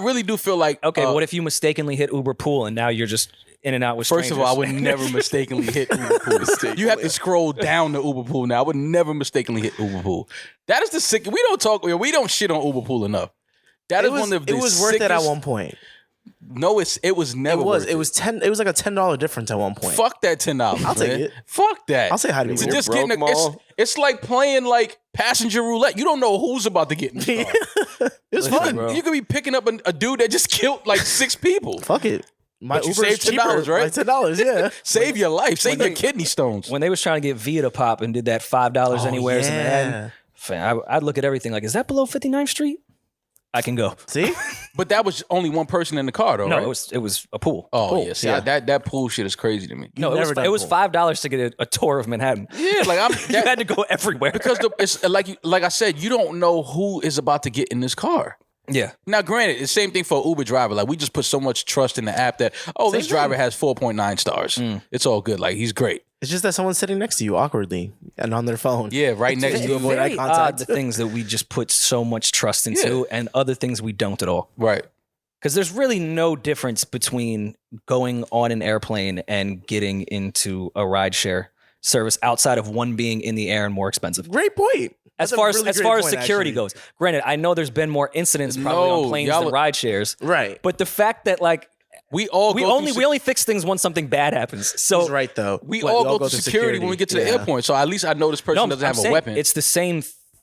really do feel like Okay, what if you mistakenly hit Uber pool and now you're just in and out with strangers? First of all, I would never mistakenly hit Uber pool. You have to scroll down the Uber pool now. I would never mistakenly hit Uber pool. That is the sick. We don't shit on Uber pool enough. That is one of the It was worth it at sickest- one point. No, it was never. worth It was $10. It was like a $10 difference at one point. Fuck that $10. I'll take it. Fuck that. I'll say hi to It's you. just You're getting. broke, Maul. It's like playing like passenger roulette. You don't know who's about to get in the car. It's You fun. could be picking up a dude that just killed like 6 people. Fuck it. My But you Uber is saved $10, cheaper. right? Like $10, yeah. Save your life. Save your kidney stones. When they was trying to get Via to pop and did that $5 anywheres in the yeah. end, fam, I'd look at everything like, is that below 59th Street? I can go. See? But that was only one person in the car, though. No, right? it was a pool. Oh Pool, yeah, see, yeah. that pool shit is crazy to me. No, never done it was pool. $5 to get a tour of Manhattan. Yeah, like I'm You had to go everywhere because it's like I said, you don't know who is about to get in this car. yeah. Now, granted, it's the same thing for an Uber driver. Like we just put so much trust in the app that this driver has 4.9 stars. It's all good. Like he's great. It's just that someone's sitting next to you awkwardly and on their phone. Yeah, right next to you. avoid eye Very contact. odd the things that we just put so much trust into and other things we don't at all. Right. Because there's really no difference between going on an airplane and getting into a rideshare service outside of one being in the air and more expensive. Great point. As That's a far really as great far as point, security actually. goes, granted, I know there's been more incidents probably No, on planes y'all- than ride shares, Right. but the fact that like We only fix things when something bad happens. So He's right, though. we What, all we go through security when we get to the Yeah. airport. So at least I know this person no, doesn't I'm have a saying weapon. it's the same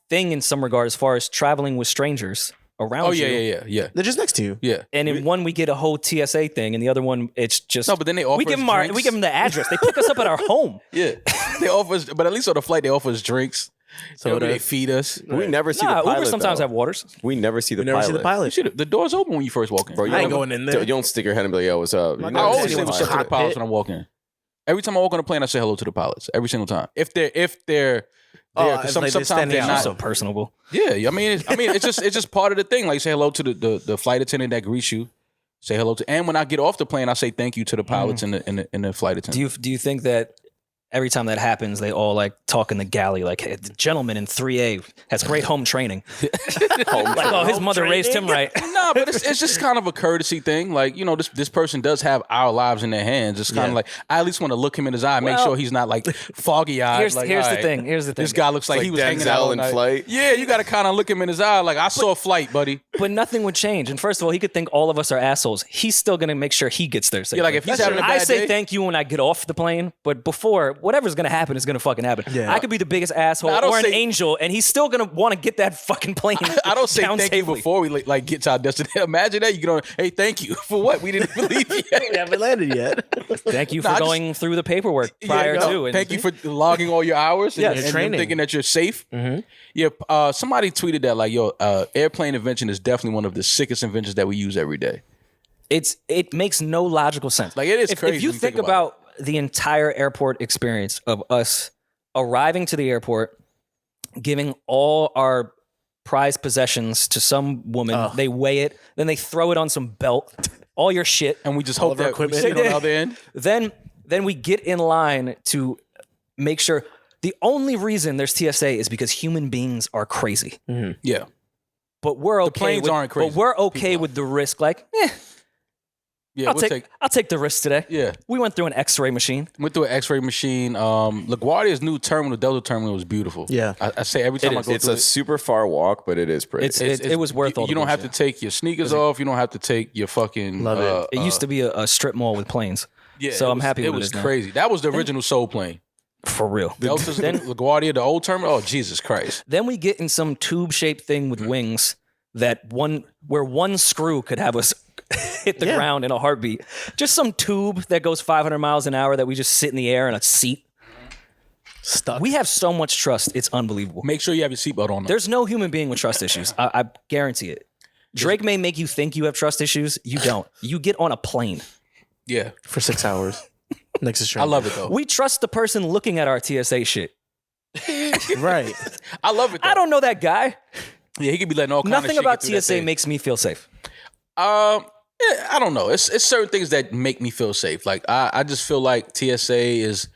thing in some regard as far as traveling with strangers around oh you. yeah. They're just next to you. Yeah. And in one we get a whole TSA thing, and the other one it's just No, but then they offer we give us them drinks. we give them the address. They pick us up at our home. Yeah. They offer us, but at least on the flight they offer us drinks. So they feed us. We never see Nah, the pilot. Uber sometimes though. have waters. We never see the You never pilot. see the You pilot. should the door's open when you first walk in. Bro, you I ain't don't- going in there. You don't stick your head and be like, "Yo, what's up?" You I I never always see say the what's pilot. up to the pilots when I walk in. Every time I walk on a plane, I say hello to the pilots. Every single time. If they're there, it's like they're sometimes standing they're out. not. So personable. Yeah, I mean, it's just part of the thing. Like say hello to the flight attendant that greets you. Say hello to, and when I get off the plane, I say thank you to the pilots and the flight attendant. Do you think that every time that happens, they all like talk in the galley like, hey, the gentleman in 3A has great home training. Like, oh, his mother raised him right. No, but it's just kind of a courtesy thing. Like, you know, this person does have our lives in their hands. It's kind of like, I at least want to look him in his eye, make Well, sure he's not like foggy eyed. Here's like, the all right, thing. Here's the thing. This guy looks like Like he was hanging Denzel out all in night. Flight? Yeah, you got to kind of look him in his eye. Like, I saw a flight, buddy. But nothing would change. And first of all, he could think all of us are assholes. He's still going to make sure he gets there safely. Yeah, like if he's having a bad I say day- thank you when I get off the plane, but before, whatever's going to happen is going to fucking happen. Yeah. I could be the biggest asshole No, I don't or an say- angel, and he's still going to want to get that fucking plane I don't say down thank you safely. before we like get to our destination. Imagine that you get on. Hey, thank you for what we didn't believe yet. We haven't landed yet. Thank you No, for I just- going through the paperwork prior to. And Thank you for logging all your hours. Yeah, and, your and training. thinking that you're safe. Yeah, somebody tweeted that like, yo, airplane invention is definitely one of the sickest inventions that we use every day. It makes no logical sense. Like, it is if, crazy If you when you think think about about the entire airport experience of us arriving to the airport, giving all our prized possessions to some woman, they weigh it, then they throw it on some belt, all your shit, And we just All hope of our that we equipment. sit on the other end. then we get in line to make sure. The only reason there's TSA is because human beings are crazy. Yeah. But we're okay. planes aren't crazy. But we're okay People with the risk. Like, Yeah, I'll take the risk today. Yeah. We went through an X-ray machine. Went through an X-ray machine. LaGuardia's new terminal, Delta terminal, was beautiful. Yeah. I say every time I go It's through a super far walk, but it is pretty. It was worth all the You don't have to bullshit. take your sneakers off. You don't have to take your fucking. Love it. It used to be a strip mall with planes. Yeah, So I'm happy It with was it now. crazy. That was the original Soul plane. For real. Delta's LaGuardia, the old terminal. Oh, Jesus Christ. Then we get in some tube-shaped thing with wings where one screw could have us hit the ground in a heartbeat. Just some tube that goes 500 miles an hour that we just sit in the air in a seat. Stuck. We have so much trust. It's unbelievable. Make sure you have your seatbelt on. There's no human being with trust issues. I guarantee it. Drake may make you think you have trust issues. You don't. You get on a plane. Yeah. For 6 hours. Next is I love it, though. We trust the person looking at our TSA shit. Right. I love it, though. I don't know that guy. Yeah, he could be letting all kinds of Nothing shit about get through that TSA thing. makes me feel safe. Yeah, I don't know. It's certain things that make me feel safe. Like I just feel like TSA is,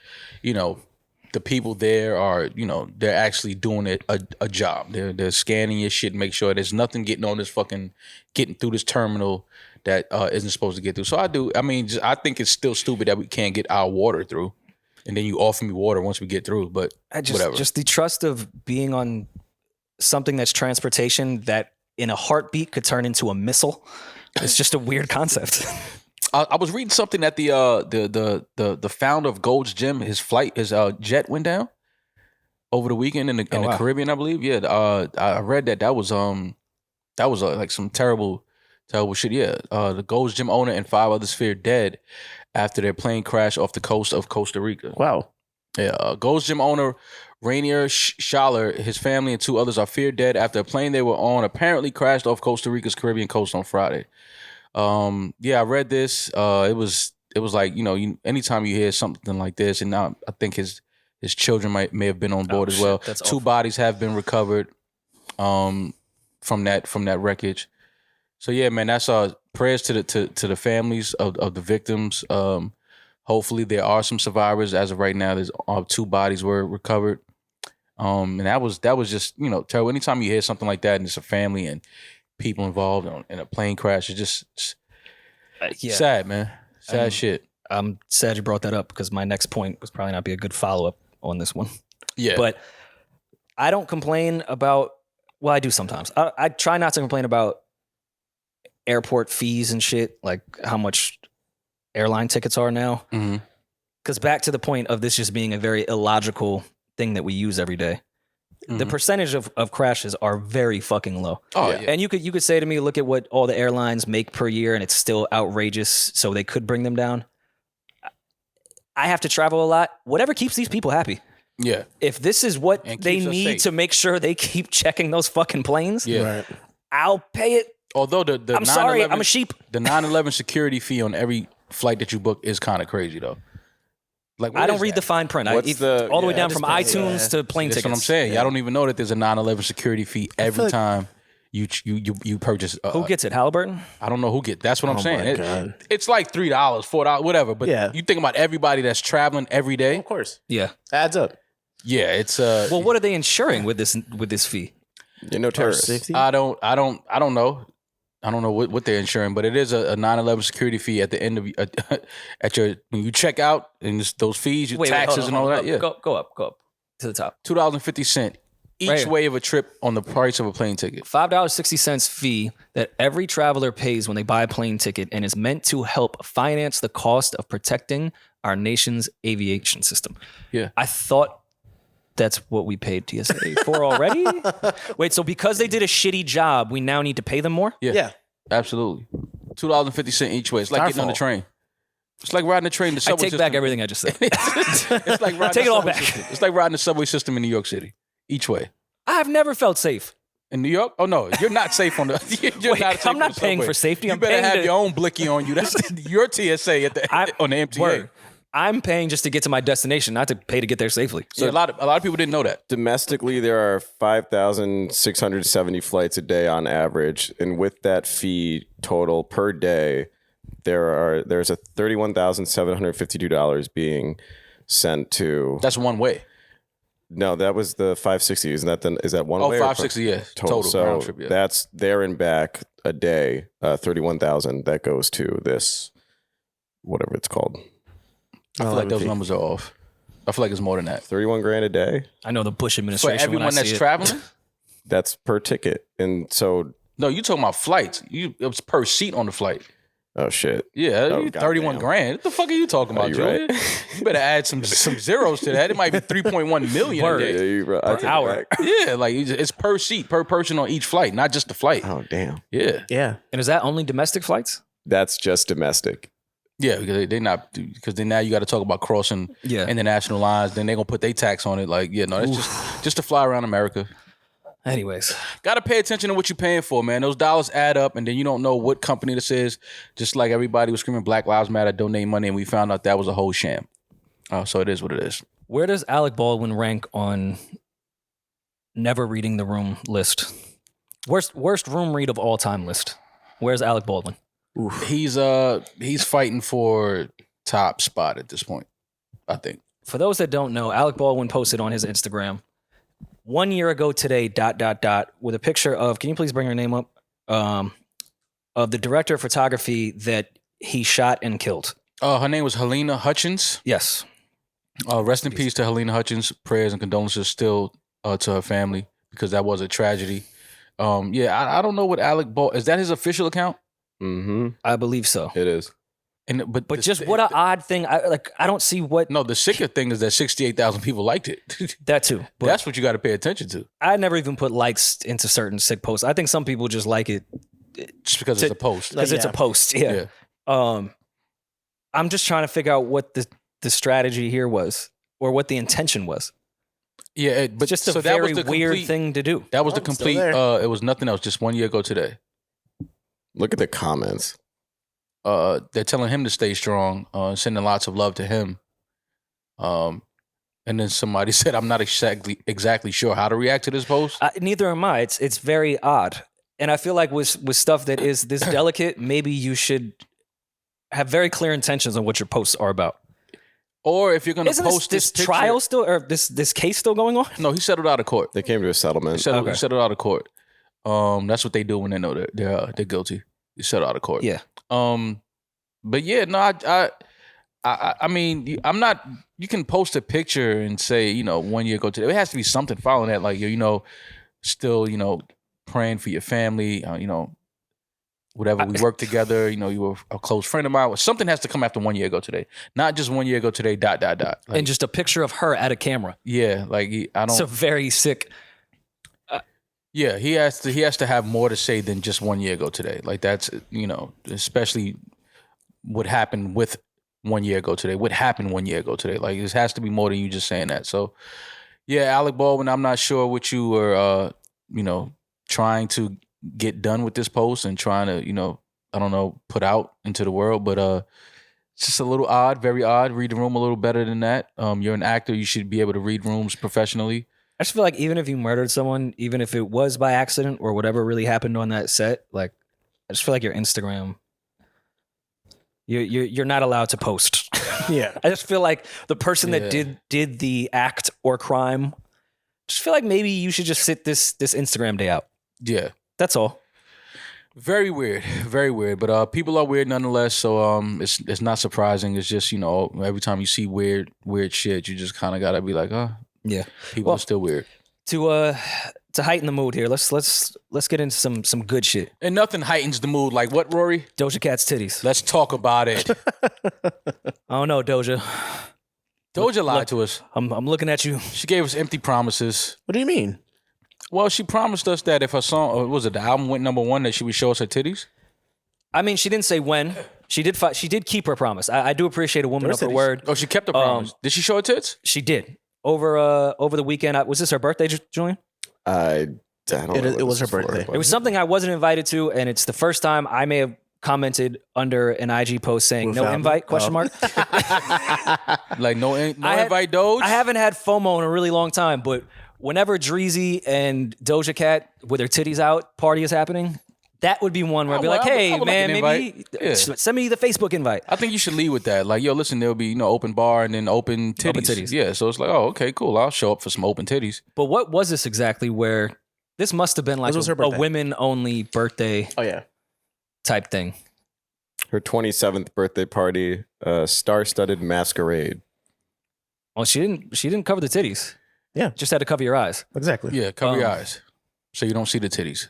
the people there are, they're actually doing a job. They're scanning your shit and make sure there's nothing getting through this terminal that isn't supposed to get through. So I think it's still stupid that we can't get our water through, and then you offer me water once we get through. But whatever. Just the trust of being on something that's transportation that in a heartbeat could turn into a missile. It's just a weird concept. I was reading something that the founder of Gold's Gym, his jet went down over the weekend in the Caribbean, I believe. Yeah, I read that was like some terrible shit. Yeah, the Gold's Gym owner and 5 others feared dead after their plane crashed off the coast of Costa Rica. Wow. Yeah, Gold's Gym owner Rainier Schaller, his family, and 2 others are feared dead after a plane they were on apparently crashed off Costa Rica's Caribbean coast on Friday. I read this. It was like, anytime you hear something like this, and now I think his children may have been on board as well. That's 2 awful. bodies have been recovered from that wreckage. So yeah, man, that's prayers to the families of the victims. Hopefully there are some survivors. As of right now, there's 2 bodies were recovered. And that was just, terrible. Anytime you hear something like that and it's a family and people involved in a plane crash, it's just sad, man. Sad shit. I'm sad you brought that up because my next point was probably not be a good follow-up on this one. Yeah. But I don't complain about, well, I do sometimes. I try not to complain about airport fees and shit, like how much airline tickets are now. Mhm. Because back to the point of this just being a very illogical thing that we use every day. The percentage of crashes are very fucking low. Oh, yeah. And you could say to me, look at what all the airlines make per year and it's still outrageous, so they could bring them down. I have to travel a lot. Whatever keeps these people happy. Yeah. If this is what And they keeps us need safe. to make sure they keep checking those fucking planes, Yeah. Right. I'll pay it. Although the I'm sorry, 9/11 I'm a sheep. The 9/11 security fee on every flight that you book is kind of crazy though. Like I don't read the fine print. All the way down from iTunes to plane That's tickets. what I'm saying. Y'all don't even know that there's a 9/11 security fee every like- time you purchase. Who gets it? Halliburton? I don't know who get. That's what I'm Oh saying. my God. It's like $3, $4, whatever. But Yeah. you think about everybody that's traveling every day. Of course. Yeah. Adds up. Yeah, it's Well, what are they insuring with this fee? You're no terrorist. Safety. I don't know. I don't know what they're insuring, but it is a 9/11 security fee at the end of when you check out, and it's those fees, your taxes and all that. Yeah, Go up to the top. $2.50 each Right. way of a trip on the price of a plane ticket. $5.60 fee that every traveler pays when they buy a plane ticket and is meant to help finance the cost of protecting our nation's aviation system. Yeah. I thought that's what we paid TSA for already. Wait, so because they did a shitty job, we now need to pay them more? Yeah. Absolutely. $2.50 each way. It's like Our getting on the fault. train. It's like riding the train. The I subway take system. back everything I just said. It's like riding Take the it all subway back. system. It's like riding the subway system in New York City each way. I've never felt safe. In New York? Oh no, you're not safe on the. You're Wait, not safe I'm on not the paying subway. for safety. You I'm better paying have to- your own blicky on you. That's your TSA on the MTA. Word. I'm paying just to get to my destination, not to pay to get there safely. So a lot of people didn't know that. Domestically, there are 5,670 flights a day on average, and with that fee total per day, there's a $31,752 being sent to. That's one way. No, that was the 560. Is that one Oh, way? or 560, yeah. Total So round trip, yeah. that's there and back a day. 31,000 that goes to this whatever it's called. I feel like those numbers are off. I feel like it's more than that. 31 grand a day. I know the Bush For administration. everyone that's traveling? That's per ticket. And so, No, you talking about flights. It was per seat on the flight. oh shit. Yeah, Oh, 31 grand. What the fuck are you talking about, you Julian? right? You better add some zeros to that. It might be 3.1 million a Word. Yeah, day. you're right. I take it hour. back. Yeah, like it's per seat, per person on each flight, not just the flight. Oh, damn. Yeah. Yeah. And is that only domestic flights? That's just domestic. Yeah, because they're not, because then now you got to talk about crossing Yeah. international lines. Then they're going to put their tax on it. Like, yeah, no, that's just to fly around America. Anyways, Got to pay attention to what you're paying for, man. Those dollars add up, and then you don't know what company this is. Just like everybody was screaming Black Lives Matter, donate money, and we found out that was a whole sham. So it is what it is. where does Alec Baldwin rank on never reading the room list? Worst room read of all time list. Where's Alec Baldwin? He's fighting for top spot at this point, I think. For those that don't know, Alec Baldwin posted on his Instagram 1 year ago today, ... with a picture of, can you please bring her name up? Of the director of photography that he shot and killed. Her name was Helena Hutchins. Yes. Rest in peace to Helena Hutchins. Prayers and condolences still to her family, because that was a tragedy. I don't know what Alec Baldwin, is that his official account? Mm-hmm. I believe so. It is. But Just what an odd thing. I don't see what. No, the sicker thing is that 68,000 people liked it. That too. But That's what you got to pay attention to. I never even put likes into certain sick posts. I think some people just like it Just because it's a post. because it's a post. Yeah. I'm just trying to figure out what the strategy here was, or what the intention was. Yeah, but Just a so that was very the weird complete thing to do. That was the Oh, it's still complete. there. It was nothing else. Just 1 year ago today. Look at the comments. They're telling him to stay strong, sending lots of love to him. And then somebody said, "I'm not exactly sure how to react to this post." Neither am I. It's very odd, and I feel like with stuff that is this delicate, maybe you should have very clear intentions on what your posts are about. Or if you're going to Isn't post this picture, trial still, or this case still going on? No, he settled out of court. They came to a settlement. He settled out of court. That's what they do when they know they're guilty. You settle out of court. Yeah. But yeah, no, I mean, I'm not. You can post a picture and say, 1 year ago today. It has to be something following that, like still, praying for your family. Whatever, we work together. You were a close friend of mine. Something has to come after 1 year ago today, not just 1 year ago today. ... Like, And just a picture of her at a camera. yeah, like I don't. It's a very sick. Yeah, he has to have more to say than just 1 year ago today. Like that's, especially what happened with 1 year ago today. What happened 1 year ago today? Like, this has to be more than you just saying that. So, yeah, Alec Baldwin, I'm not sure what you were, trying to get done with this post and trying to, I don't know, put out into the world. But it's just a little odd, very odd. Read the room a little better than that. You're an actor. You should be able to read rooms professionally. I just feel like even if you murdered someone, even if it was by accident or whatever really happened on that set, like I just feel like your Instagram, you're not allowed to post. Yeah. I just feel like the person that Yeah. did the act or crime, just feel like maybe you should just sit this Instagram day out. Yeah. That's all. Very weird, very weird. But people are weird nonetheless. So it's not surprising. It's just every time you see weird shit, you just kind of gotta be like, Yeah. people Well, are still weird. To heighten the mood here, let's get into some good shit. And nothing heightens the mood like what, Rory? Doja Cat's titties. Let's talk about it. I don't know, Doja. Doja lied to us. I'm looking at you. She gave us empty promises. What do you mean? Well, she promised us that if her song, or was it the album went #1, that she would show us her titties. I mean, she didn't say when. She did keep her promise. I do appreciate a woman of her titties. word. Oh, she kept her promise. Did she show her tits? She did. Over the weekend. Was this her birthday, Julian? I don't know. It what was this her is for, birthday. but- It was something I wasn't invited to, and it's the first time I may have commented under an IG post saying Without no me? invite, question mark. Like no I had- invite, Doge. I haven't had FOMO in a really long time, but whenever Dreezy and Doja Cat with their titties out party is happening, that would be one where I'd be like, hey, I would like man, an maybe invite. Yeah. send me the Facebook invite. I think you should lead with that. Like, yo, listen, there'll be open bar and then open titties. Open titties. Yeah, so it's like, oh, okay, cool. I'll show up for some open titties. But what was this exactly where this must have been like This was her a birthday. women-only birthday Oh yeah. type thing? Her 27th birthday party, star-studded masquerade. Well, she didn't cover the titties. Yeah. Just had to cover your eyes. Exactly. Yeah, cover your eyes so you don't see the titties.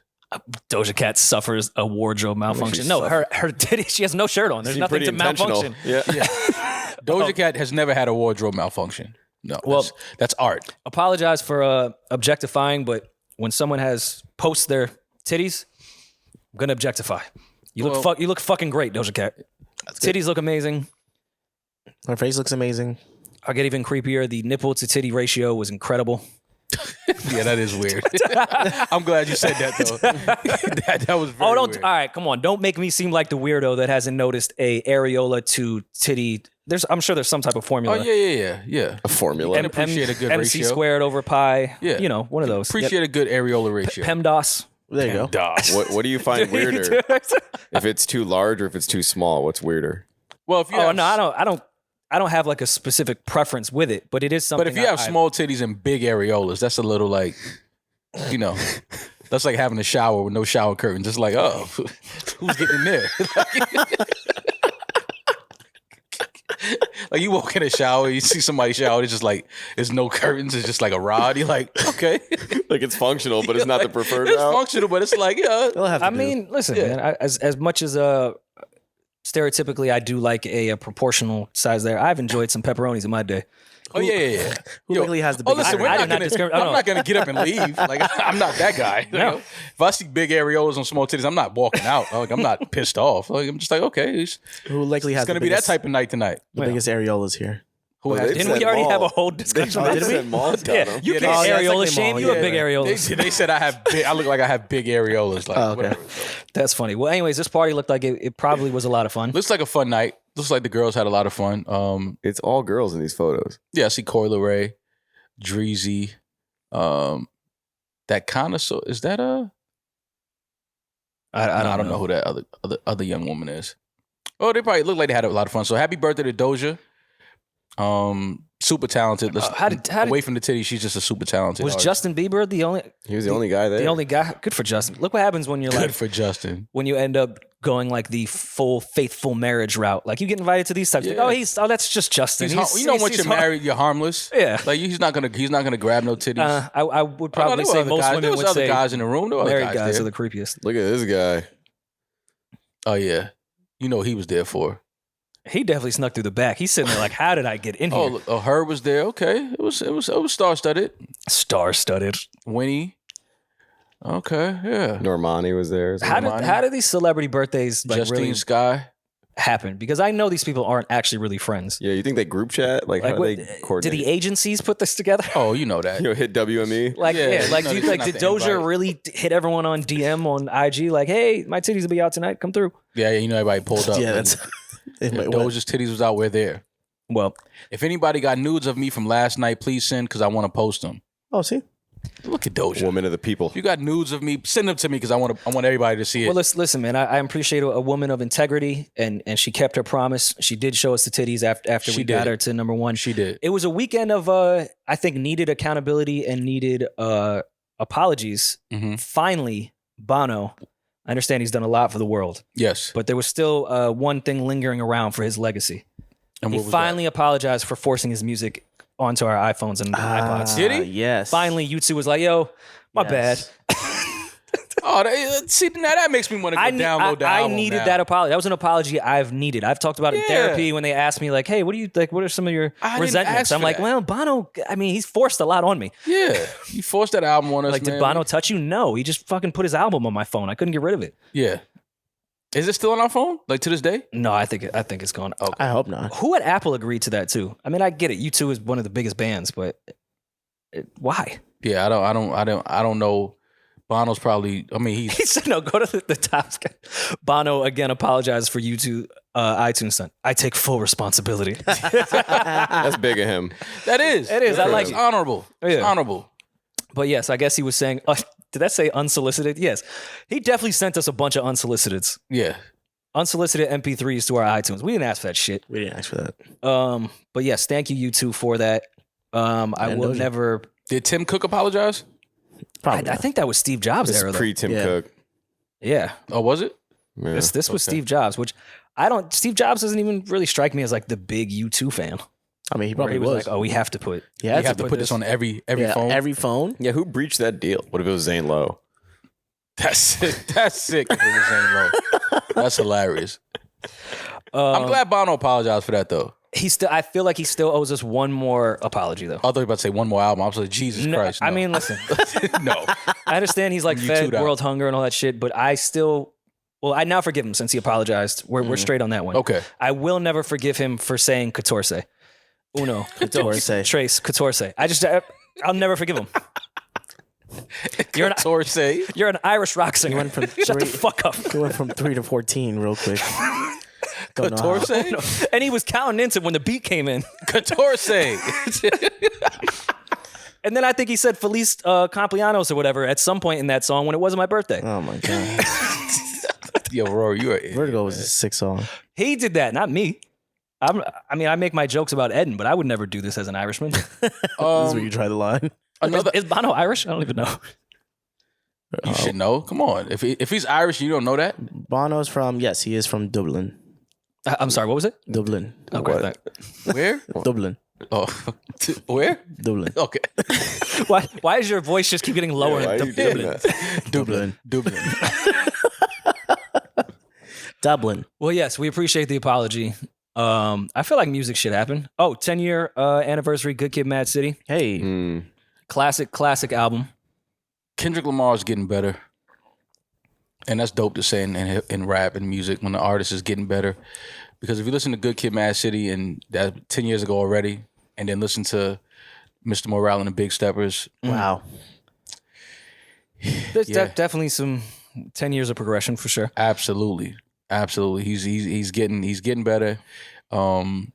Doja Cat suffers a wardrobe malfunction. she No, suffer- her titties, she has no shirt on. There's Seemed nothing pretty to intentional. malfunction. Yeah. Doja Cat has never had a wardrobe malfunction. No, Well- that's art. Apologize for objectifying, but when someone has posts their titties, I'm gonna objectify. You look fucking great, Doja Cat. Titties look amazing. Her face looks amazing. I'll get even creepier. The nipple to titty ratio was incredible. Yeah, that is weird. I'm glad you said that though. that was very All weird. right, come on. Don't make me seem like the weirdo that hasn't noticed a areola to titty. I'm sure there's some type of formula. Oh yeah. A formula. And appreciate a good MC ratio. squared over pi. Yeah. You know, one of those. Appreciate a good areola ratio. PEMDAS. There you go. DOS. What do you find weirder? If it's too large or if it's too small? What's weirder? Well, if you Oh have, no, I don't have like a specific preference with it, but it is something. but if you have small titties and big areolas, that's a little like, you know, that's like having a shower with no shower curtains. It's like, oh, who's getting in there? Like you walk in a shower, you see somebody shower, it's just like there's no curtains, it's just like a rod. You're like, okay, Like it's functional, but it's not the preferred it's route. functional, but it's like, yeah, They'll have to I do. mean, listen, man. As much as stereotypically, I do like a proportional size there. I've enjoyed some pepperonis in my day. oh yeah. Who likely has the Oh, biggest? listen, we're I not did not gonna. discriminate. I'm not gonna get up and leave. Like I'm not that guy. You No. know? If I see big areolas on small titties, I'm not walking out. Like I'm not pissed off. Like I'm just like, okay, it's Who likely has gonna the be that biggest, type of night tonight. the biggest areolas here? Who Well, has? they Didn't we said already mall. have a whole discussion They about Did we? said malls got Yeah, them. you Yeah, can't they- areola like shame. mall, You have yeah. big areolas. They said I have big. I look like I have big areolas. Like Oh, okay. whatever. That's funny. Well, anyways, this party looked like it probably was a lot of fun. Looks like a fun night. Looks like the girls had a lot of fun. It's all girls in these photos. Yeah, I see Coyle Ray, Dreezy. That kind of so is that a? I I don't know who that other young woman is. Oh, they probably look like they had a lot of fun. So happy birthday to Doja. Super talented. How did- Away from the titty, she's just a super talented. Was artist. Justin Bieber the only He was the only guy there. the only guy? Good for Justin. Look what happens when you're good like for Justin? when you end up going like the full faithful marriage route. Like you get invited to these types. Yeah. Like, that's just Justin. You know, once you're married, you're harmless. Yeah. like he's not gonna grab no titties. I would Oh, no, probably there were say other most guys. women There was would other say guys in the room. There were other married guys there. are the creepiest. Look at this guy. Oh yeah, you know what he was there for. He definitely snuck through the back. He's sitting there like, how did I get in here? Oh, Herb was there. Okay, it was star studded. Star-studded. Winnie. Okay, yeah. Normani was there. as well. How did these celebrity birthdays like Justine really Sky. happen? Because I know these people aren't actually really friends. Yeah, you think they group chat? Like, Like, how what, do they did coordinate? the agencies put this together? Oh, you know that. You know, hit WME. Like, Yeah, yeah, like, no, do you, they're like, not did the Doja invite. really hit everyone on DM on IG? Like, hey, my titties will be out tonight. Come through. Yeah, you know everybody pulled up. Yeah, that's. If Wait, what? Doja's titties was out. We're there. Well, If anybody got nudes of me from last night, please send because I want to post them. Oh, see, Look at Doja. Woman of the people. If you got nudes of me, send them to me because I want everybody to see it. well, listen, man. I appreciate a woman of integrity, and she kept her promise. She did show us the titties after She we got did. her to number one. She did. It was a weekend of I think needed accountability and needed apologies. Mhm. Finally, Bono. I understand he's done a lot for the world, Yes. but there was still one thing lingering around for his legacy. And He what was finally apologized for forcing his music onto our iPhones and iPods. Did he? Yes. Finally, YouTube was like, "Yo, my Yes. bad." See, now that makes me want to go download the I album needed now. that apology. That was an apology I've needed. I've talked about it in Yeah. therapy when they asked me, like, "Hey, what do you like? What are some of your I didn't resentments?" ask I'm for like, that. "Well, Bono. I mean, he's forced a lot on me. Yeah, you forced that album on us. Like, did man. Bono touch you? No, he just fucking put his album on my phone. I couldn't get rid of it. Yeah. Is it still on our phone? Like to this day? No, I think it's gone. Oh, I hope not. who at Apple agreed to that too? I mean, I get it. U2 is one of the biggest bands, but why? Yeah, I don't know. Bono's probably. I mean, he's He said, "No, go to the top." Bono again apologized for U2 iTunes stunt. I take full responsibility. That's big of him. that is. It is. I like It's it. honorable. It's Yeah. honorable. But yes, I guess he was saying, did that say unsolicited? Yes. He definitely sent us a bunch of unsoliciteds. Yeah. Unsolicited MP3s to our iTunes. We didn't ask for that shit. We didn't ask for that. But yes, thank you, U2, for that. I And will Doja. never. Did Tim Cook apologize? Probably. I think that was Steve Jobs This era, is though. pre Tim Yeah. Cook. Yeah. Oh, was it? Yeah. This was Steve Jobs, which Steve Jobs doesn't even really strike me as like the big U2 fan. I mean, he Where probably he was was. like, oh, we have to put. Yeah, You have to put this on every phone. Every phone. Yeah, who breached that deal? What if it was Zane Lowe? That's sick. That's sick. If it was Zane Lowe. That's hilarious. I'm glad Bono apologized for that though. I feel like he still owes us one more apology though. I thought you were about to say one more album. I was like, Jesus Christ. I no. mean, listen. No. I understand he's like You fed too, though. world hunger and all that shit, but I now forgive him since he apologized. We're straight on that one. Okay. I will never forgive him for saying catorce. Uno. Catorce. Trace. Catorce. I'll never forgive him. You're an Irish rock singer. went from Shut the fuck up. He went from 3 to 14 real quick. Don't know how. Catorce? And he was counting into when the beat came in. Catorce. And then I think he said Feliz Cumpleaños or whatever at some point in that song when it wasn't my birthday. Oh my god. Yo, Rory, you are an Vertigo was a sick song. He did that, not me. I make my jokes about Eddin, but I would never do this as an Irishman. This is where you try the line. Another, Is Bono Irish? I don't even know. you should know. Come on. If he's Irish, you don't know that? Bono's from, yes, he is from Dublin. I'm sorry, what was it? Dublin. Okay. Where? Dublin. Oh, where? Dublin. Okay. Why does your voice just keep getting lower? Why are you doing Dublin. that? Dublin. Dublin. Dublin. Well, yes, we appreciate the apology. I feel like music should happen. Oh, 10-year anniversary, Good Kid, Mad City. Hey. Mm. Classic album. Kendrick Lamar's getting better. And that's dope to say in rap and music when the artist is getting better. Because if you listen to Good Kid, Mad City, and that 10 years ago already, and then listen to Mr. Morale and the Big Steppers. Wow. There's Yeah. definitely some 10 years of progression for sure. Absolutely. He's getting better. And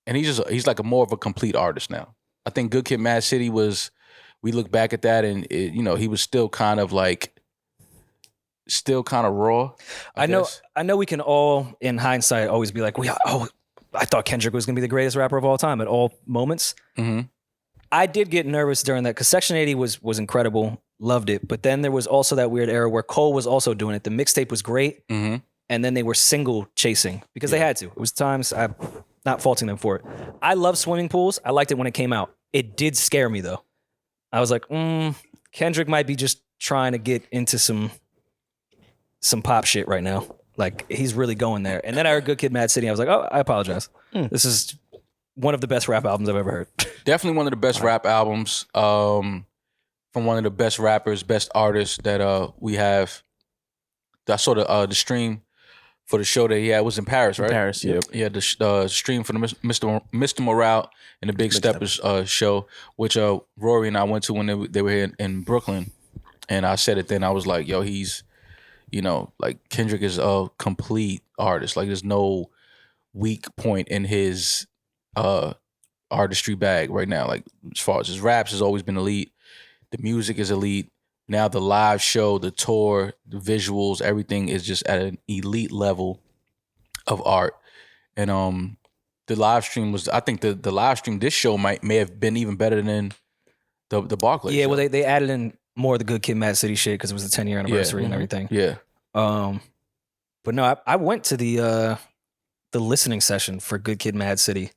he's like more of a complete artist now. I think Good Kid, Mad City we look back at that and he was still kind of raw. I guess. I know we can all in hindsight always be like, I thought Kendrick was going to be the greatest rapper of all time at all moments. Mm-hmm. I did get nervous during that because Section 80 was incredible. Loved it. But then there was also that weird era where Cole was also doing it. The mixtape was great. Mm-hmm. And then they were single chasing because they had to. It was times I'm not faulting them for it. I love swimming pools. I liked it when it came out. It did scare me though. I was like, Kendrick might be just trying to get into some pop shit right now. Like he's really going there. And then I heard Good Kid, Mad City. I was like, oh, I apologize. This is one of the best rap albums I've ever heard. Definitely one of the best rap albums from one of the best rappers, best artists that we have. I saw the stream for the show that he had was in Paris, right? Paris, yep. He had the stream for the Mr. Morale and the Big Steppers show, which Rory and I went to when they were here in Brooklyn. And I said it then. I was like, yo, he's, like Kendrick is a complete artist. Like there's no weak point in his artistry bag right now. Like as far as his raps has always been elite. The music is elite. Now the live show, the tour, the visuals, everything is just at an elite level of art. And the live stream was, I think the live stream, this show may have been even better than the Barclays Yeah, show. well, they added in more of the Good Kid, Mad City shit because it was the 10-year anniversary and everything. Yeah. But no, I went to the listening session for Good Kid, Mad City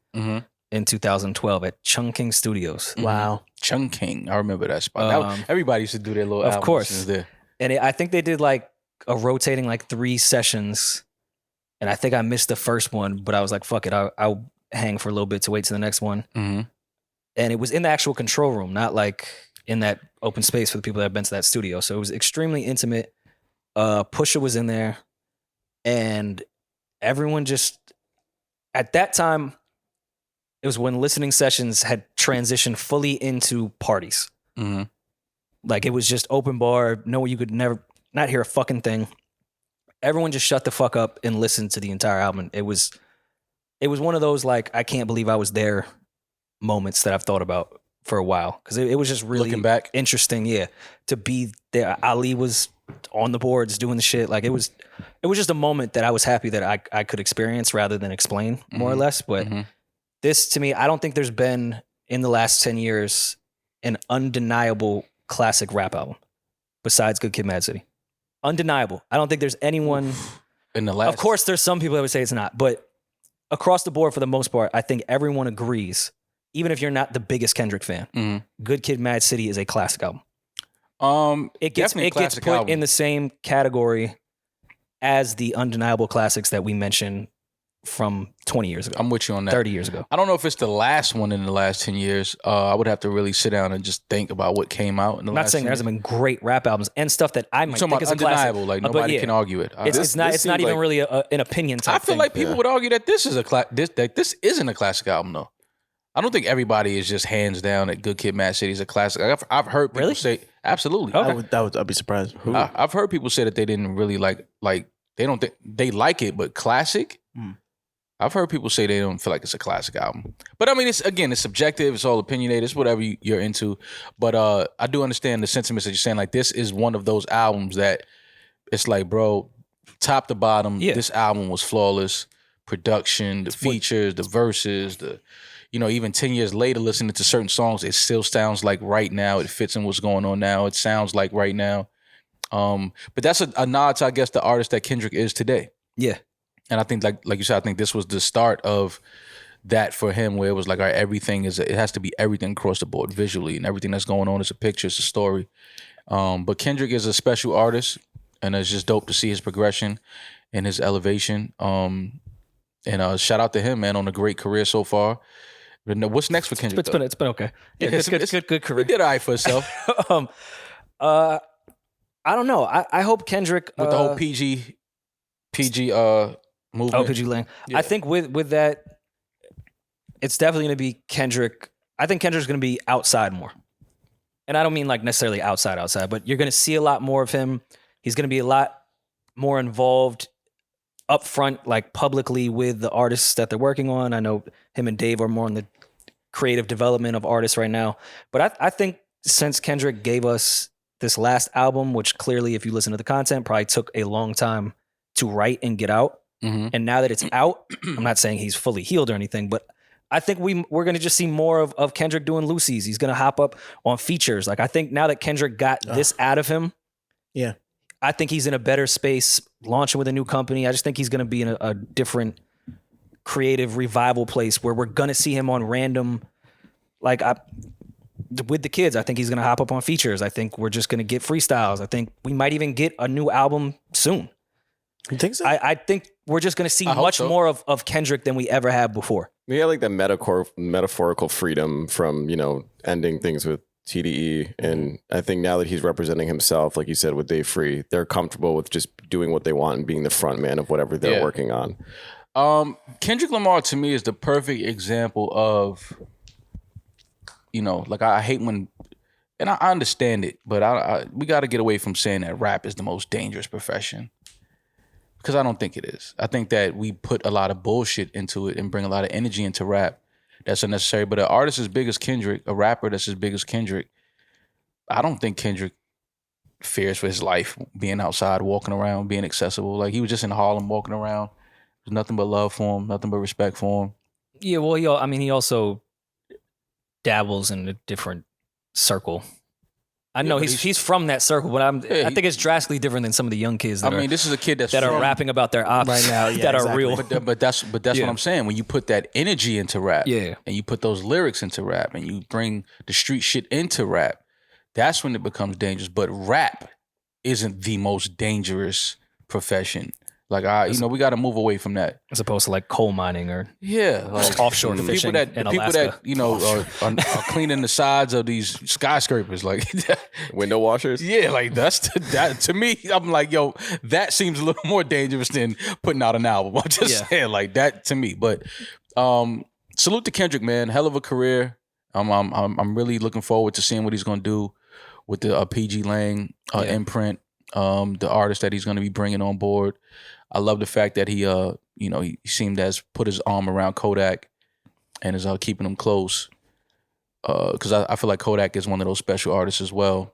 in 2012 at Chungking Studios. Wow. Chungking. I remember that spot. Everybody used to do their little album course. listens there. And I think they did like a rotating like 3 sessions. And I think I missed the first one, but I was like, fuck it. I'll hang for a little bit to wait to the next one. Mm-hmm. And it was in the actual control room, not like in that open space for the people that have been to that studio. So it was extremely intimate. Pusha was in there. And everyone just, at that time, it was when listening sessions had transitioned fully into parties. Mm-hmm. Like it was just open bar. No, you could never not hear a fucking thing. Everyone just shut the fuck up and listened to the entire album. It was one of those like I can't believe I was there moments that I've thought about for a while because it was just really Looking back. interesting. Yeah, to be there. Ali was on the boards doing the shit. Like it was just a moment that I was happy that I could experience rather than explain more or less. But this to me, I don't think there's been in the last 10 years an undeniable classic rap album besides Good Kid, Mad City. undeniable. I don't think there's anyone. In the last, Of course, there's some people that would say it's not, but across the board, for the most part, I think everyone agrees. Even if you're not the biggest Kendrick fan, Good Kid, Mad City is a classic album. It gets put album. in the same category as the undeniable classics that we mentioned from 20 years ago. I'm with you on that. 30 years ago. I don't know if it's the last one in the last 10 years. I would have to really sit down and just think about what came out in the I'm last not saying 10 there hasn't been great rap albums and stuff that I might talking think about is a classic. undeniable, like nobody can argue it. It's not seems even like- really an opinion type I feel thing. like people would argue that this is this isn't a classic album though. I don't think everybody is just hands down that Good Kid, Mad City is a classic. I've heard people Really? say absolutely. Okay. I'd be surprised. I've heard people say that they didn't really like they don't think they like it, but classic. I've heard people say they don't feel like it's a classic album. But I mean, it's subjective. It's all opinionated. It's whatever you're into. But I do understand the sentiments that you're saying. Like, this is one of those albums that it's like, bro, top to bottom, this album was flawless. Production, the features, the verses, even 10 years later, listening to certain songs, it still sounds like right now. It fits in what's going on now. It sounds like right now. But that's a nod to, I guess, the artist that Kendrick is today. Yeah. And I think, like you said, I think this was the start of that for him, where it was like, all right, it has to be everything across the board visually, and everything that's going on is a picture, it's a story. But Kendrick is a special artist, and it's just dope to see his progression and his elevation. And shout out to him, man, on a great career so far. What's next for Kendrick? It's been okay. Yeah, good career. He did all right for himself. I don't know. I hope Kendrick With the whole PG movement. PG Lang. Yeah. I think with that, it's definitely going to be Kendrick. I think Kendrick's going to be outside more. And I don't mean like necessarily outside, but you're going to see a lot more of him. He's going to be a lot more involved up front, like publicly with the artists that they're working on. I know him and Dave are more on the creative development of artists right now. But I think since Kendrick gave us this last album, which clearly, if you listen to the content, probably took a long time to write and get out. And now that it's out, I'm not saying he's fully healed or anything, but I think we're going to just see more of Kendrick doing Lucy's. He's going to hop up on features. Like, I think now that Kendrick got this out of him, I think he's in a better space launching with a new company. I just think he's going to be in a different creative revival place where we're going to see him on random, with the kids. I think he's going to hop up on features. I think we're just going to get freestyles. I think we might even get a new album soon. You think so? I think we're just going to see much more of Kendrick than we ever have before. We had like the metaphorical freedom from, ending things with TDE. And I think now that he's representing himself, like you said, with Dave Free, they're comfortable with just doing what they want and being the front man of whatever they're working on. Kendrick Lamar to me is the perfect example of, I hate when, and I understand it, but we got to get away from saying that rap is the most dangerous profession. Because I don't think it is. I think that we put a lot of bullshit into it and bring a lot of energy into rap that's unnecessary. But an artist as big as Kendrick, a rapper that's as big as Kendrick, I don't think Kendrick fears for his life being outside, walking around, being accessible. Like, he was just in Harlem walking around. There's nothing but love for him, nothing but respect for him. Yeah, well, he also dabbles in a different circle. I know he's from that circle, but I think it's drastically different than some of the young kids that this is a kid that are rapping about their ops right now, that are real. But that's what I'm saying. When you put that energy into rap, and you put those lyrics into rap, and you bring the street shit into rap, that's when it becomes dangerous. But rap isn't the most dangerous profession. Like, we got to move away from that, as opposed to like coal mining or like offshore fishing the in people Alaska. that are cleaning the sides of these skyscrapers, like Window washers. Yeah, like that to me. I'm like, yo, that seems a little more dangerous than putting out an album. I'm just saying, like, that to me. But salute to Kendrick, man. Hell of a career. I'm really looking forward to seeing what he's gonna do with the PG Lang imprint. The artist that he's gonna be bringing on board. I love the fact that he seemed to have put his arm around Kodak and is keeping him close. Because I feel like Kodak is one of those special artists as well.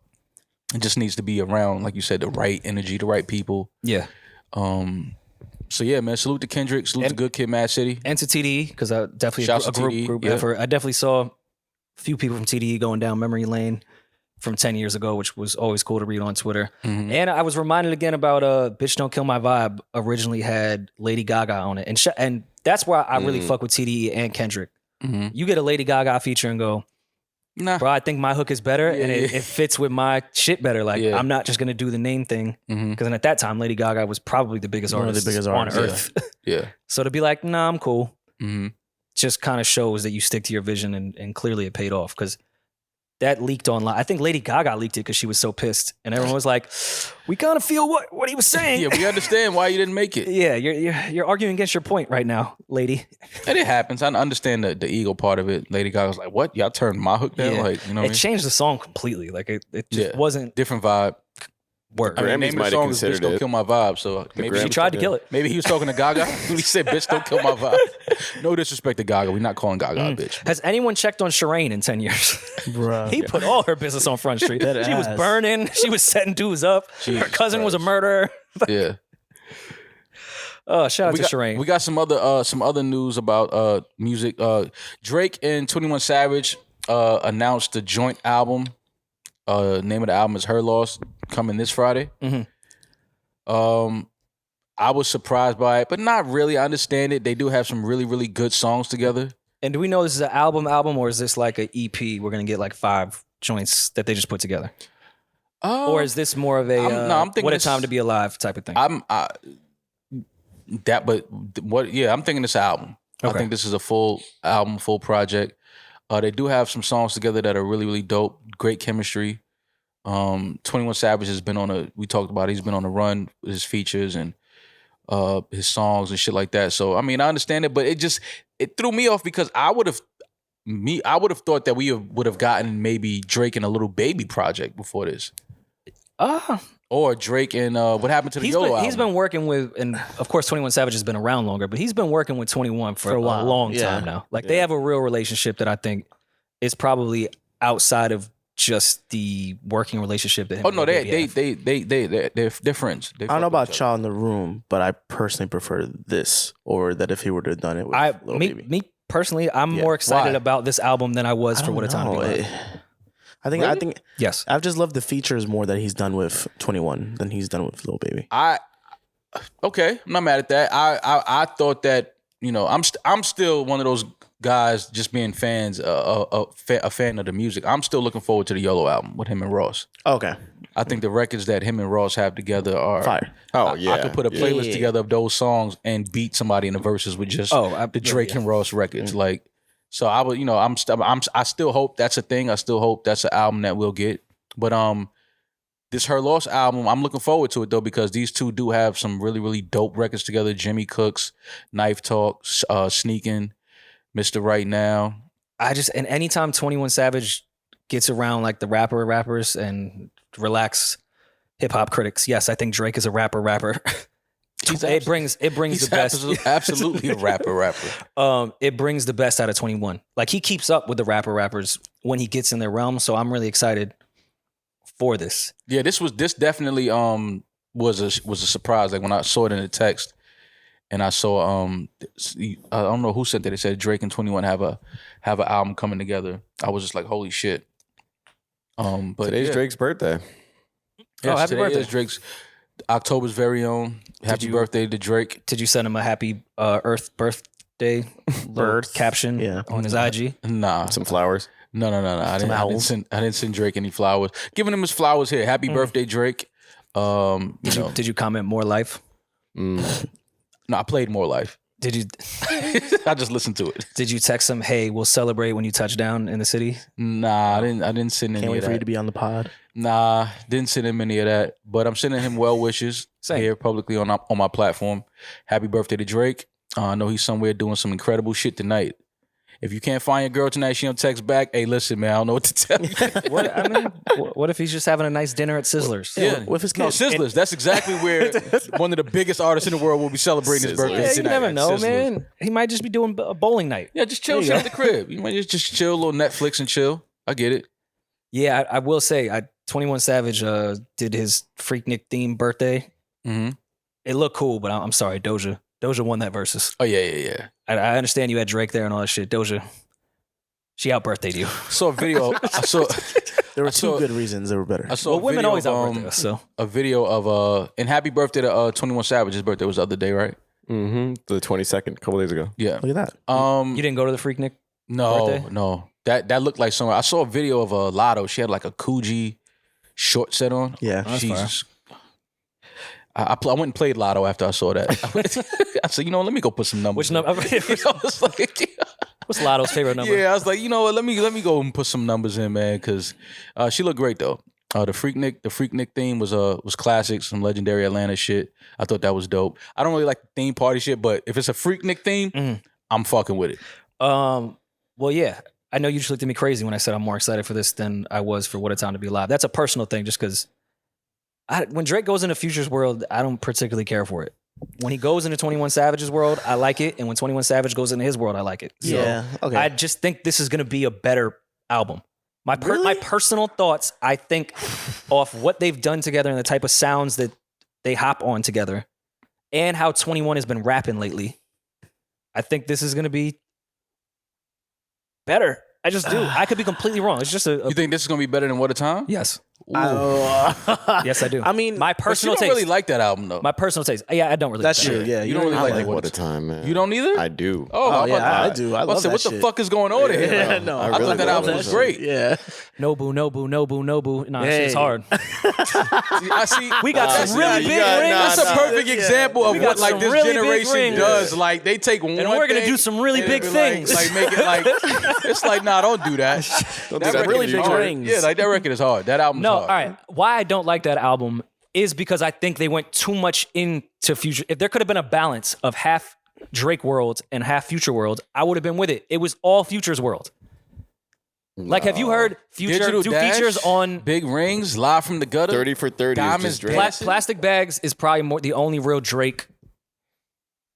It just needs to be around, like you said, the right energy, the right people. Yeah. So yeah, man. Salute to Kendrick. Salute to Good Kid, Mad City, and to TDE, because I definitely Shouts a to TDE, group yeah. effort. I definitely saw a few people from TDE going down memory lane. from 10 years ago, which was always cool to read on Twitter. Mhm. And I was reminded again about Bitch Don't Kill My Vibe originally had Lady Gaga on it. And that's why I really fuck with TDE and Kendrick. Mhm. You get a Lady Gaga feature and go, Nah. bro, I think my hook is better and Yeah. it fits with my shit better. Like, Yeah. I'm not just going to do the name thing. Mhm. Because then at that time, Lady Gaga was probably the biggest One of the artist biggest on artists, earth. Yeah. So to be like, nah, I'm cool, hmm just kind of shows that you stick to your vision and clearly it paid off. Because that leaked online. I think Lady Gaga leaked it because she was so pissed. And everyone was like, we kind of feel what he was saying. Yeah, we understand why you didn't make it. Yeah, you're arguing against your point right now, lady. And it happens. I understand the ego part of it. Lady Gaga's like, what? Y'all turned my hook down? Yeah. Like, you know what I It mean? changed the song completely. Like it just Yeah. wasn't Different vibe. work. I mean, Grammys name of might the have song is Bitch considered Don't it. Kill My Vibe. So maybe She tried to kill it. Maybe he was talking to Gaga when he said, bitch, don't kill my vibe. No disrespect to Gaga. We're not calling Gaga a bitch. Has anyone checked on Shireen in 10 years? Bruh. He put all her business on Front Street. Dead She was ass. burning. She was setting dudes up. Her Jesus cousin was a Christ. murderer. Yeah. Oh, shout out We to got, Shireen. we got some other news about music. Drake and 21 Savage announced the joint album. Name of the album is Her Loss, coming this Friday. Mhm. I was surprised by it, but not really. I understand it. They do have some really, really good songs together. And do we know this is an album, or is this like an EP? We're going to get like 5 joints that they just put together. Or is this more of a I'm thinking what a this- time to be alive type of thing? I'm thinking this album. I Okay. think this is a full album, full project. They do have some songs together that are really, really dope. Great chemistry. 21 Savage has been we talked about it, he's been on a run with his features and his songs and shit like that. So I mean, I understand it, but it threw me off because I would have thought that we would have gotten maybe Drake and a Little Baby project before this. Or Drake and what happened to the YOLO album? He's been working with, and of course 21 Savage has been around longer, but he's been working with 21 for For a a while, long yeah. time now. Like they have a real relationship that I think is probably outside of just the working relationship that him Oh and no, Lil Baby have. they're friends. They I don't know fuck with about each other. Child in the Room, but I personally prefer this or that if he would have done it with Lil Baby. Me personally, I'm Yeah. more excited Why? about this album than I was I for don't What a Time to Be know. Alive. I think Yes. I've just loved the features more that he's done with 21 than he's done with Lil Baby. Okay, I'm not mad at that. I thought that, you know, I'm still one of those guys just being fans, a fan of the music. I'm still looking forward to the YOLO album with him and Ross. Okay, I think the records that him and Ross have together are fire. Oh yeah, I could put a playlist Yeah. together of those songs and beat somebody in the verses with just the Drake and Ross records. Like, so I would, you know, I still hope that's a thing. I still hope that's an album that we'll get. But this Her Loss album, I'm looking forward to it though because these two do have some really, really dope records together. Jimmy Cooks, Knife Talk, Sneaking, Mr. Right Now. And anytime 21 Savage gets around like the rappers and relax hip hop critics, yes, I think Drake is a rapper. It brings He's the best. absolutely a rapper. It brings the best out of 21. Like he keeps up with the rappers when he gets in their realm. So I'm really excited for this. Yeah, this definitely was a surprise. Like when I saw it in the text, and I saw I don't know who sent it. It said Drake and 21 have an album coming together. I was just like, holy shit. But today's yeah. Drake's birthday. Yes, happy today birthday. is Drake's October's very own. Happy birthday to Drake. Did you send him a happy Earth birthday Birth. caption Yeah. on his IG? Nah, Some flowers. no. I didn't owls. send Drake any flowers. Giving him his flowers here. Happy birthday, Drake. Did you comment more life? No, I played More Life. Did you I just listened to it. did you text him, hey, we'll celebrate when you touch down in the city? Nah, I didn't send any Can't wait of for you that. to be on the pod. Nah, didn't send him any of that. But I'm sending him well wishes Same. here publicly on my platform. Happy birthday to Drake. I know he's somewhere doing some incredible shit tonight. If you can't find your girl tonight, she don't text back. Hey, listen, man, I don't know what to tell you. What if he's just having a nice dinner at Sizzlers? Yeah. With his No, kids. Sizzlers. That's exactly where one of the biggest artists in the world will be celebrating his birthday Yeah, you tonight. never at know, Sizzlers. man. He might just be doing a bowling night. Yeah, just chill shit at the crib. You might just chill, a little Netflix and chill. I get it. Yeah, I will say, 21 Savage did his Freaknik themed birthday. Mm-hmm. It looked cool, but I'm sorry, Doja won that versus. Oh, yeah. I understand you had Drake there and all that shit. Doja, she out birthdayed you. Saw a video. There were saw- two good reasons they were better. I saw Well, a women video always of, outwork us, so. a video of and happy birthday to 21 Savage. His birthday was the other day, right? Mm-hmm. The 22nd, a couple days ago. Yeah. Look at that. You didn't go to the Freaknik? No, birthday? no. That looked like somewhere. I saw a video of Lotto. She had like a Coogee short set on. Yeah. Jesus. I went and played Lotto after I saw that. I said, let me go put some numbers. Which in. number? I was like, What's Lotto's favorite number? yeah, I was like, what? Let me go and put some numbers in, man, because she looked great though. The Freaknik theme was classic, some legendary Atlanta shit. I thought that was dope. I don't really like the theme party shit, but if it's a Freaknik theme, I'm fucking with it. Well, yeah. I know you just looked at me crazy when I said I'm more excited for this than I was for What a Time to Be Alive. That's a personal thing, just because when Drake goes into Future's world, I don't particularly care for it. When he goes into 21 Savage's world, I like it, and when 21 Savage goes into his world, I like it. So Yeah, okay. I just think this is going to be a better album. My personal thoughts, I think, off what they've done together and the type of sounds that they hop on together, and how 21 has been rapping lately, I think this is going to be better. I just do. I could be completely wrong. It's just You think this is gonna be better than What a Time? yes. I Yes, I do. I mean, my But you personal don't taste. really like that album though. My personal taste. Yeah, I don't really. that's like that. true. Yeah, You don't really I like like What What a a Time, man. You don't either? I do. Oh, how yeah, about I that? do. I love said, that what the shit. fuck is going on here? Yeah, Like, no, I really thought that love album that was shit. great. Yeah. No boo, no boo, no boo, no boo. Nah, Hey. it's hard. I see. We got that's- some really you big got- rings, That's a perfect Yeah. example of We got what like some this really big generation rings. does. Like they take one and we're gonna thing do some really and big they be things. Like make it like it's like nah, don't do that. Don't That do that. record Really is big hard. rings. Yeah, like that record is hard. That album's No, hard. all right. Why I don't like that album is because I think they went too much into Future. If there could have been a balance of half Drake world and half Future world, I would have been with it. It was all Future's world. Like, have you heard Future Digital do Dash, features on Big Rings, Live from the Gutter, 30 for 30 is Diamonds just Drake. Blast- Plastic Bags is probably the only real Drake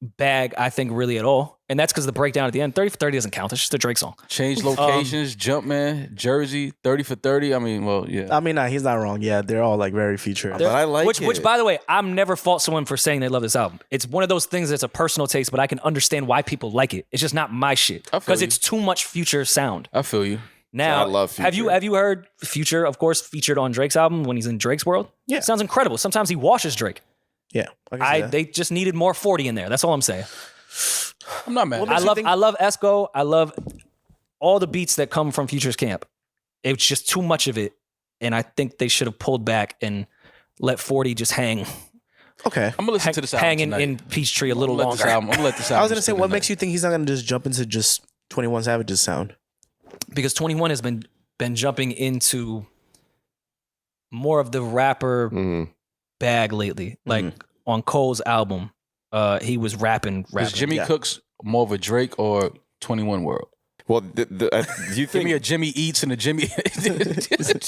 bag, I think, really at all. And that's because the breakdown at the end, 30 for 30 doesn't count. It's just a Drake song. Change Locations, Jumpman, Jersey, 30 for 30. I mean, well, yeah. I mean, nah, he's not wrong. Yeah, they're all like very Future. But I like Which, it. by the way, I'm never fault someone for saying they love this album. It's one of those things that's a personal taste, but I can understand why people like it. It's just not my shit I feel because you. it's too much Future sound. I feel you. Now, I love have you Future. heard Future? Of course, featured on Drake's album when he's in Drake's world. Yeah. Sounds incredible. Sometimes he washes Drake. Yeah, I can see that. They just needed more 40 in there. That's all I'm saying. I'm not mad. What I makes you love think- I love Esco. I love all the beats that come from Future's camp. It's just too much of it, and I think they should have pulled back and let 40 just hang Okay. I'm gonna listen to this album hanging tonight. in Peachtree a little I'm gonna let this longer. album- I'm gonna let this album. I was gonna say, what makes you think he's not gonna just jump into just 21 Savage's sound? Because 21 has been jumping into more of the rapper Mhm. bag lately. Like on Cole's album, he was rapping. Is Jimmy Yeah. Cooks more of a Drake or 21 World? Well, do you Give me think a Jimmy Eats and a Jimmy. do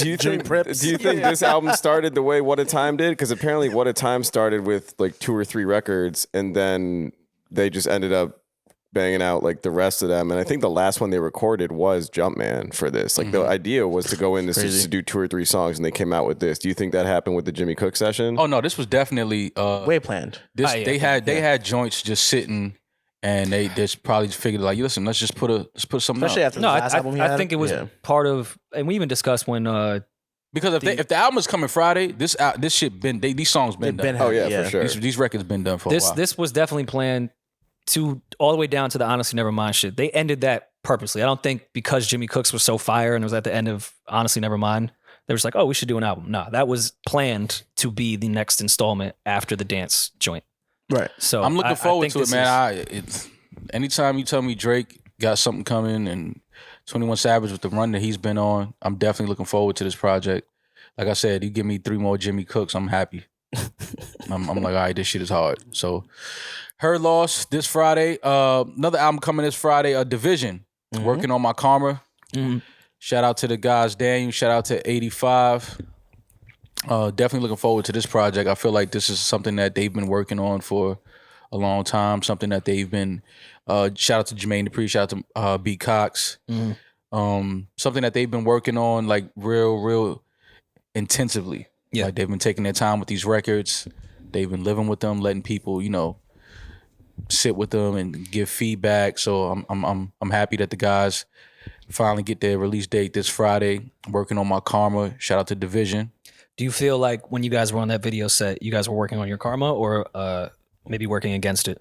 you Jimmy think Prips. do you think this album started the way What a Time did? Because apparently What a Time started with like 2 or 3 records, and then they just ended up banging out like the rest of them. And I think the last one they recorded was Jumpman for this. Like the idea was to go in this Crazy. just to do 2 or 3 songs, and they came out with this. Do you think that happened with the Jimmy Cook session? Oh no, this was definitely Way planned. this. yeah, They had joints just sitting, and they just probably figured like, listen, let's put something Especially out. after No, the last album he I had. think it was Yeah. part of, and we even discussed when Because if the album is coming Friday, this shit these songs been They've done. been Oh yeah, yeah. for sure. These records been done for a this while. this was definitely planned to all the way down to the Honestly Nevermind shit. They ended that purposely. I don't think because Jimmy Cooks was so fire and it was at the end of Honestly Nevermind, they were just like, oh, we should do an album. No, that was planned to be the next installment after the dance joint. Right. So I'm looking I forward think to it, this man. is- Anytime you tell me Drake got something coming and 21 Savage with the run that he's been on, I'm definitely looking forward to this project. Like I said, you give me 3 more Jimmy Cooks, I'm happy. I'm like, all right, this shit is hard. So, Her Loss this Friday. Another album coming this Friday, Division. Working on my karma. Mhm. Shout out to the guys, Daniel. Shout out to 85. Definitely looking forward to this project. I feel like this is something that they've been working on for a long time. Something that they've been. Shout out to Jermaine Dupri. Shout out to B Cox. Something that they've been working on like real intensively. Yeah. Like they've been taking their time with these records. They've been living with them, letting people, sit with them and give feedback. So I'm happy that the guys Finally get their release date this Friday. Working on my Karma. Shout out to Division. Do you feel like when you guys were on that video set, you guys were working on your karma or maybe working against it?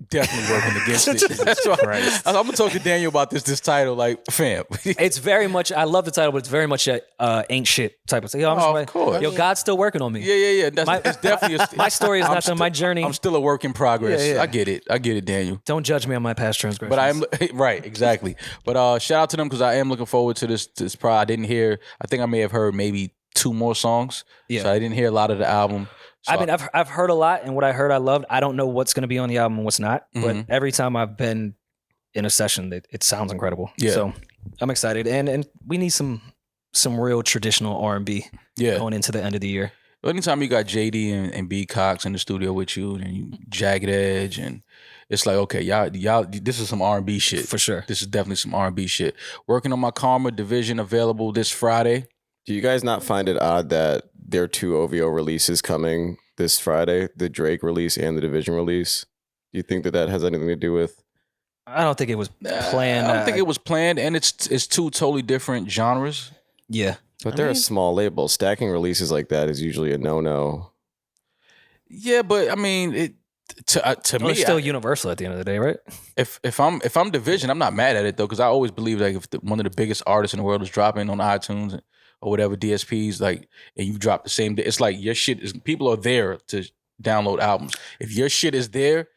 Definitely working against it. That's right. I'm gonna talk to Daniel about this title. Like, fam, It's very much. I love the title, but it's very much a ain't shit type of thing. Yo, of course. Yo, God's still working on me. Yeah. It's definitely My story is not done. My journey. I'm still a work in progress. Yeah. I get it, Daniel. Don't judge me on my past transgressions. But I am right, exactly. But shout out to them because I am looking forward to this. I didn't hear. I think I may have heard maybe 2 more songs. Yeah. So I didn't hear a lot of the album. So I mean, I've heard a lot, and what I heard I loved. I don't know what's going to be on the album and what's not, but every time I've been in a session, it sounds incredible. Yeah. So I'm excited, and we need some real traditional R&B going into the end of the year. Anytime you got JD and B Cox in the studio with you, and you Jagged Edge, and it's like, okay, y'all, this is some R&B shit For sure. This is definitely some R&B shit. Working on my Karma Division, available this Friday. Do you guys not find it odd that there are 2 OVO releases coming this Friday, the Drake release and the Division release? Do you think that has anything to do with? I don't think it was planned. I don't think it was planned, and it's 2 totally different genres. Yeah. But they're a small label. Stacking releases like that is usually a no-no. Yeah, but I mean, to me, It's still Universal at the end of the day, right? if I'm Division, I'm not mad at it though, because I always believe like if one of the biggest artists in the world is dropping on iTunes or whatever DSPs, like, and you drop the same day, it's like your shit is, people are there to download albums. If your shit is there,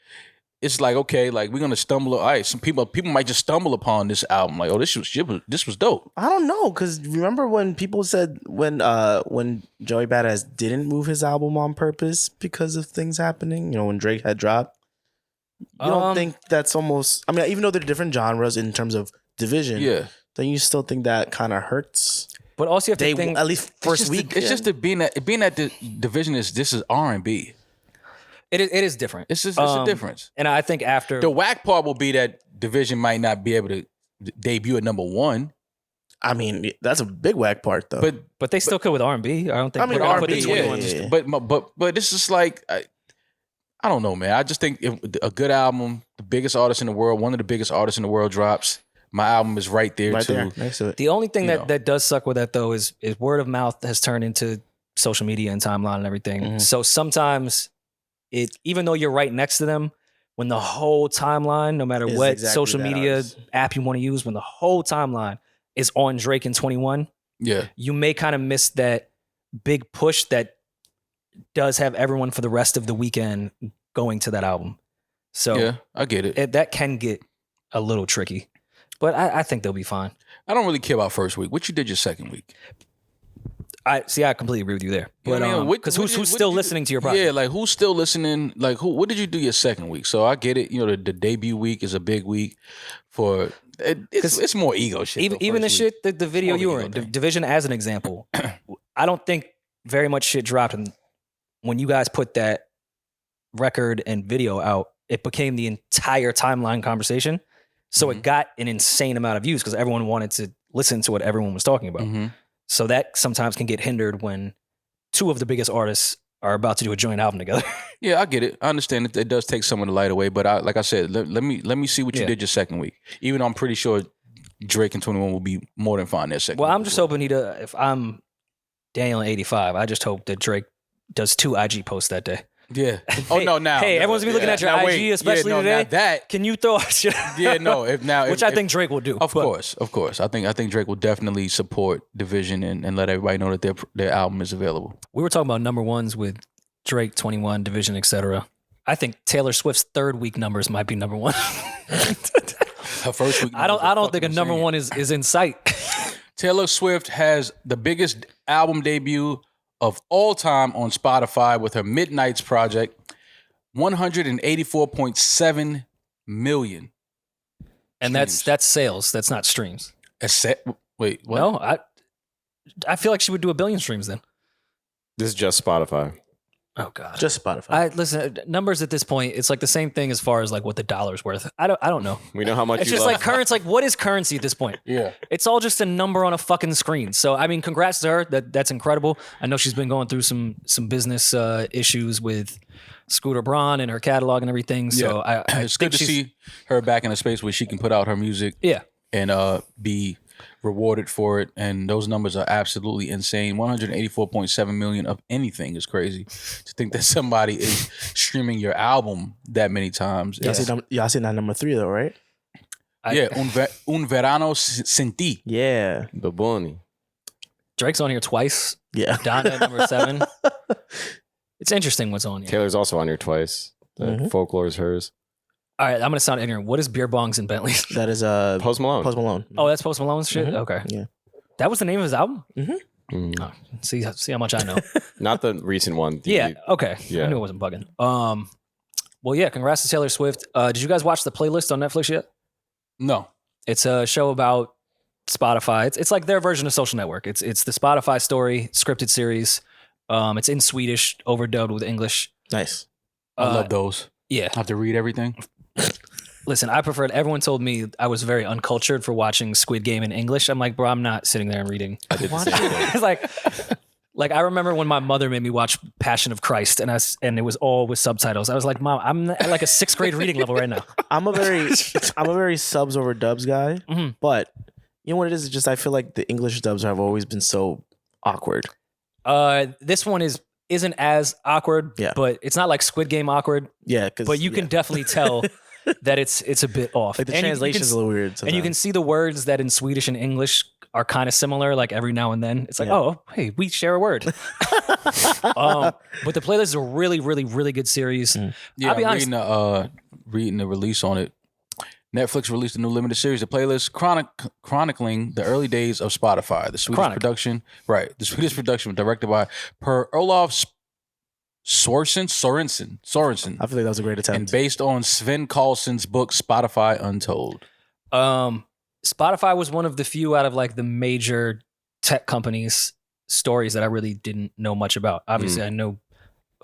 it's like, okay, like we're gonna stumble. All right, some people might just stumble upon this album, like, oh, this was dope. I don't know, because remember when people said when Joey Badass didn't move his album on purpose because of things happening, when Drake had dropped? You don't think that's almost, I mean, even though they're different genres in terms of Division, then you still think that kind of hurts? But also you have to think, at least first week. It's just that being at the Division this is R&B. it is different. It's a difference. And I think after The whack part will be that Division might not be able to debut at number 1. I mean, that's a big whack part though. but they still could with R&B. I don't think. I mean, we're gonna put R&B, the yeah, 21 yeah. But it's just like I don't know, man. I just think if a good album, the biggest artist in the world, one of the biggest artists in the world drops, my album is right there right too. there next to it. The only thing You know. that does suck with that though is word of mouth has turned into social media and timeline and everything. Mhm. So sometimes even though you're right next to them, when the whole timeline, no matter Is what exactly social that media artist. app you want to use, when the whole timeline is on Drake and 21, Yeah. you may kind of miss that big push that does have everyone for the rest of the weekend going to that album. So Yeah, I get it. that can get a little tricky, but I think they'll be fine. I don't really care about first week. What you did your second week? I completely agree with you there. You know But what I mean? because What who's did still you do? listening to your project? Yeah, like who's still listening? Like what did you do your second week? So I get it. The debut week is a big week for it's more ego shit. Even the first week. shit, the video More you were ego in, thing. Division as an example, I don't think very much shit dropped. And when you guys put that record and video out, it became the entire timeline conversation. So Mm-hmm. it got an insane amount of views because everyone wanted to listen to what everyone was talking about. Mhm. So that sometimes can get hindered when 2 of the biggest artists are about to do a joint album together. Yeah, I get it. I understand it does take some of the light away, but like I said, let me see what you Yeah. did your second week. Even though I'm pretty sure Drake and 21 will be more than fine their second Well, week I'm just as well. hoping if I'm Daniel in 85, I just hope that Drake does 2 IG posts that day. Yeah. Oh no, now. Hey, no, everyone's gonna be looking at your Now, IG, wait. especially yeah, no, today. Now that. Can you throw out shit? Yeah, no. Which I think Drake will do. Of course. I think Drake will definitely support Division and let everybody know that their album is available. We were talking about number ones with Drake, 21, Division, etc. I think Taylor Swift's 3rd week numbers might be number 1. Her first week. I don't think a number 1 is in sight. Taylor Swift has the biggest album debut of all time on Spotify with her Midnights project, 184.7 million. And that's sales. That's not streams. Wait, what? No, I feel like she would do 1 billion streams then. This is just Spotify. Oh God. Just Spotify. Listen, numbers at this point, it's like the same thing as far as like what the dollar's worth. I don't know. We know how much It's you just love. like currency. Like what is currency at this point? Yeah. It's all just a number on a fucking screen. So I mean, congrats to her. That's incredible. I know she's been going through some business issues with Scooter Braun and her catalog and everything. So It's good to see her back in a space where she can put out her music. Yeah. and be rewarded for it. And those numbers are absolutely insane. 184.7 million of anything is crazy. To think that somebody is streaming your album that many times. Y'all seen that number 3 though, right? Un Verano Sin Ti. Yeah. Baboni. Drake's on here twice. Yeah. Donna at number 7. It's interesting what's on here. Taylor's also on here twice. Folklore is hers. All right, I'm going to sound ignorant. What is beer bongs and Bentleys? That is Post Malone. Post Malone. Oh, that's Post Malone's shit? Okay. Yeah. That was the name of his album? Mm. Oh, see how much I know. Not the recent one. Yeah, okay. Yeah. I knew it wasn't bugging. Well, yeah, congrats to Taylor Swift. Did you guys watch the playlist on Netflix yet? No. It's a show about Spotify. It's like their version of Social Network. It's the Spotify story scripted series. It's in Swedish, overdubbed with English. Nice. I love those. Yeah. I have to read everything. Listen, I preferred. Everyone told me I was very uncultured for watching Squid Game in English. I'm like, bro, I'm not sitting there and reading. I did the same thing. It's like I remember when my mother made me watch Passion of Christ, and it was all with subtitles. I was like, Mom, I'm at like a 6th grade reading level right now. I'm a very subs over dubs guy, but you know what it is? It's just I feel like the English dubs have always been so awkward. This one isn't as awkward, but it's not like Squid Game awkward. Yeah, but you can definitely tell that it's a bit off. Like the translation's a little weird sometimes. And you can see the words that in Swedish and English are kind of similar, like every now and then. It's like, oh, hey, we share a word. But the playlist is a really, really, really good series. Yeah, I'll be honest. Reading the release on it. Netflix released a new limited series, The Playlist, chronicling the early days of Spotify. The Swedish production, right? The Swedish production was directed by Per Olof Sorensen. I feel like that was a great attempt. And based on Sven Carlson's book, Spotify Untold. Spotify was one of the few out of like the major tech companies' stories that I really didn't know much about. Obviously, I know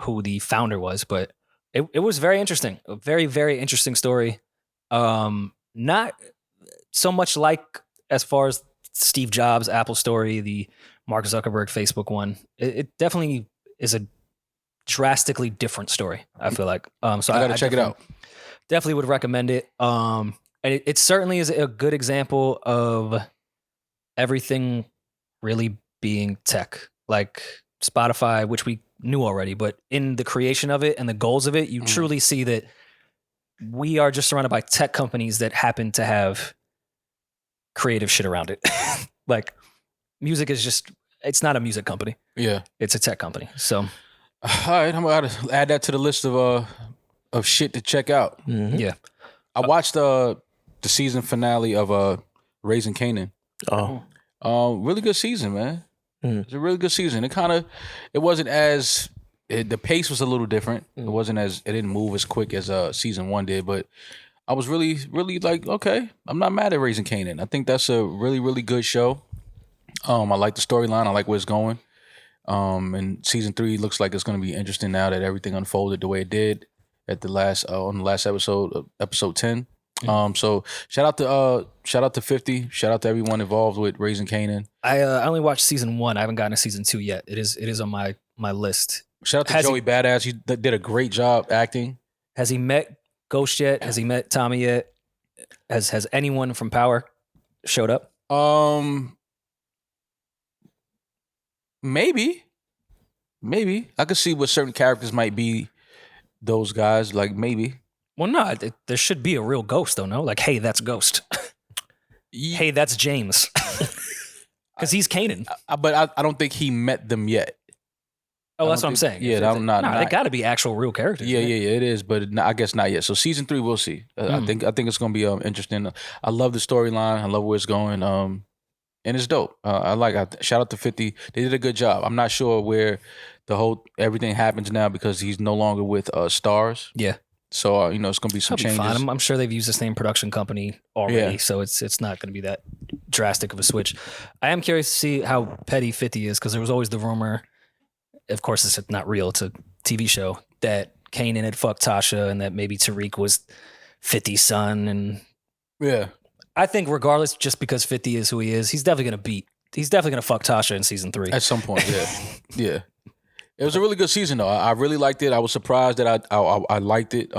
who the founder was, but it was very interesting. A very, very interesting story. Not so much like as far as Steve Jobs' Apple story, the Mark Zuckerberg Facebook one. It definitely is a drastically different story, I feel like. So I gotta check it out. Definitely would recommend it. And it certainly is a good example of everything really being tech. Like Spotify, which we knew already, but in the creation of it and the goals of it, you truly see that we are just surrounded by tech companies that happen to have creative shit around it. Like music is just, it's not a music company. Yeah. It's a tech company. So. All right. I'm going to add that to the list of shit to check out. Yeah. I watched the season finale of Raising Kanan. Really good season, man. It's a really good season. It wasn't as, the pace was a little different. It didn't move as quick as season 1 did, but I was really, really like, okay, I'm not mad at Raising Kanan. I think that's a really, really good show. I like the storyline. I like where it's going. And season 3 looks like it's going to be interesting now that everything unfolded the way it did at the last on the last episode, episode 10. So shout out to 50. Shout out to everyone involved with Raising Kanan. I only watched season 1. I haven't gotten to season 2 yet. It is on my list. Shout out to Joey Badass. He did a great job acting. Has he met Ghost yet? Has he met Tommy yet? Has anyone from Power showed up? Maybe. I could see what certain characters might be. Those guys, like maybe. Well, no, there should be a real Ghost, though. No, like, hey, that's Ghost. Hey, that's James. Because he's Kanan. But I don't think he met them yet. Oh, that's what I'm saying. Yeah, I'm not. They got to be actual real characters. Yeah, it is, but I guess not yet. So season 3, we'll see. I think it's gonna be interesting. I love the storyline. I love where it's going. And it's dope. Shout out to 50. They did a good job. I'm not sure where everything happens now because he's no longer with Stars. Yeah. So it's gonna be some changes. Fine. I'm sure they've used the same production company already, so it's not gonna be that drastic of a switch. I am curious to see how petty 50 is because there was always the rumor. Of course, it's not real. It's a TV show that Kanan had fucked Tasha and that maybe Tariq was 50's son. And yeah, I think regardless, just because 50 is who he is, he's definitely going to fuck Tasha in season 3. At some point, yeah. Yeah. It was a really good season, though. I really liked it. I was surprised that I liked it.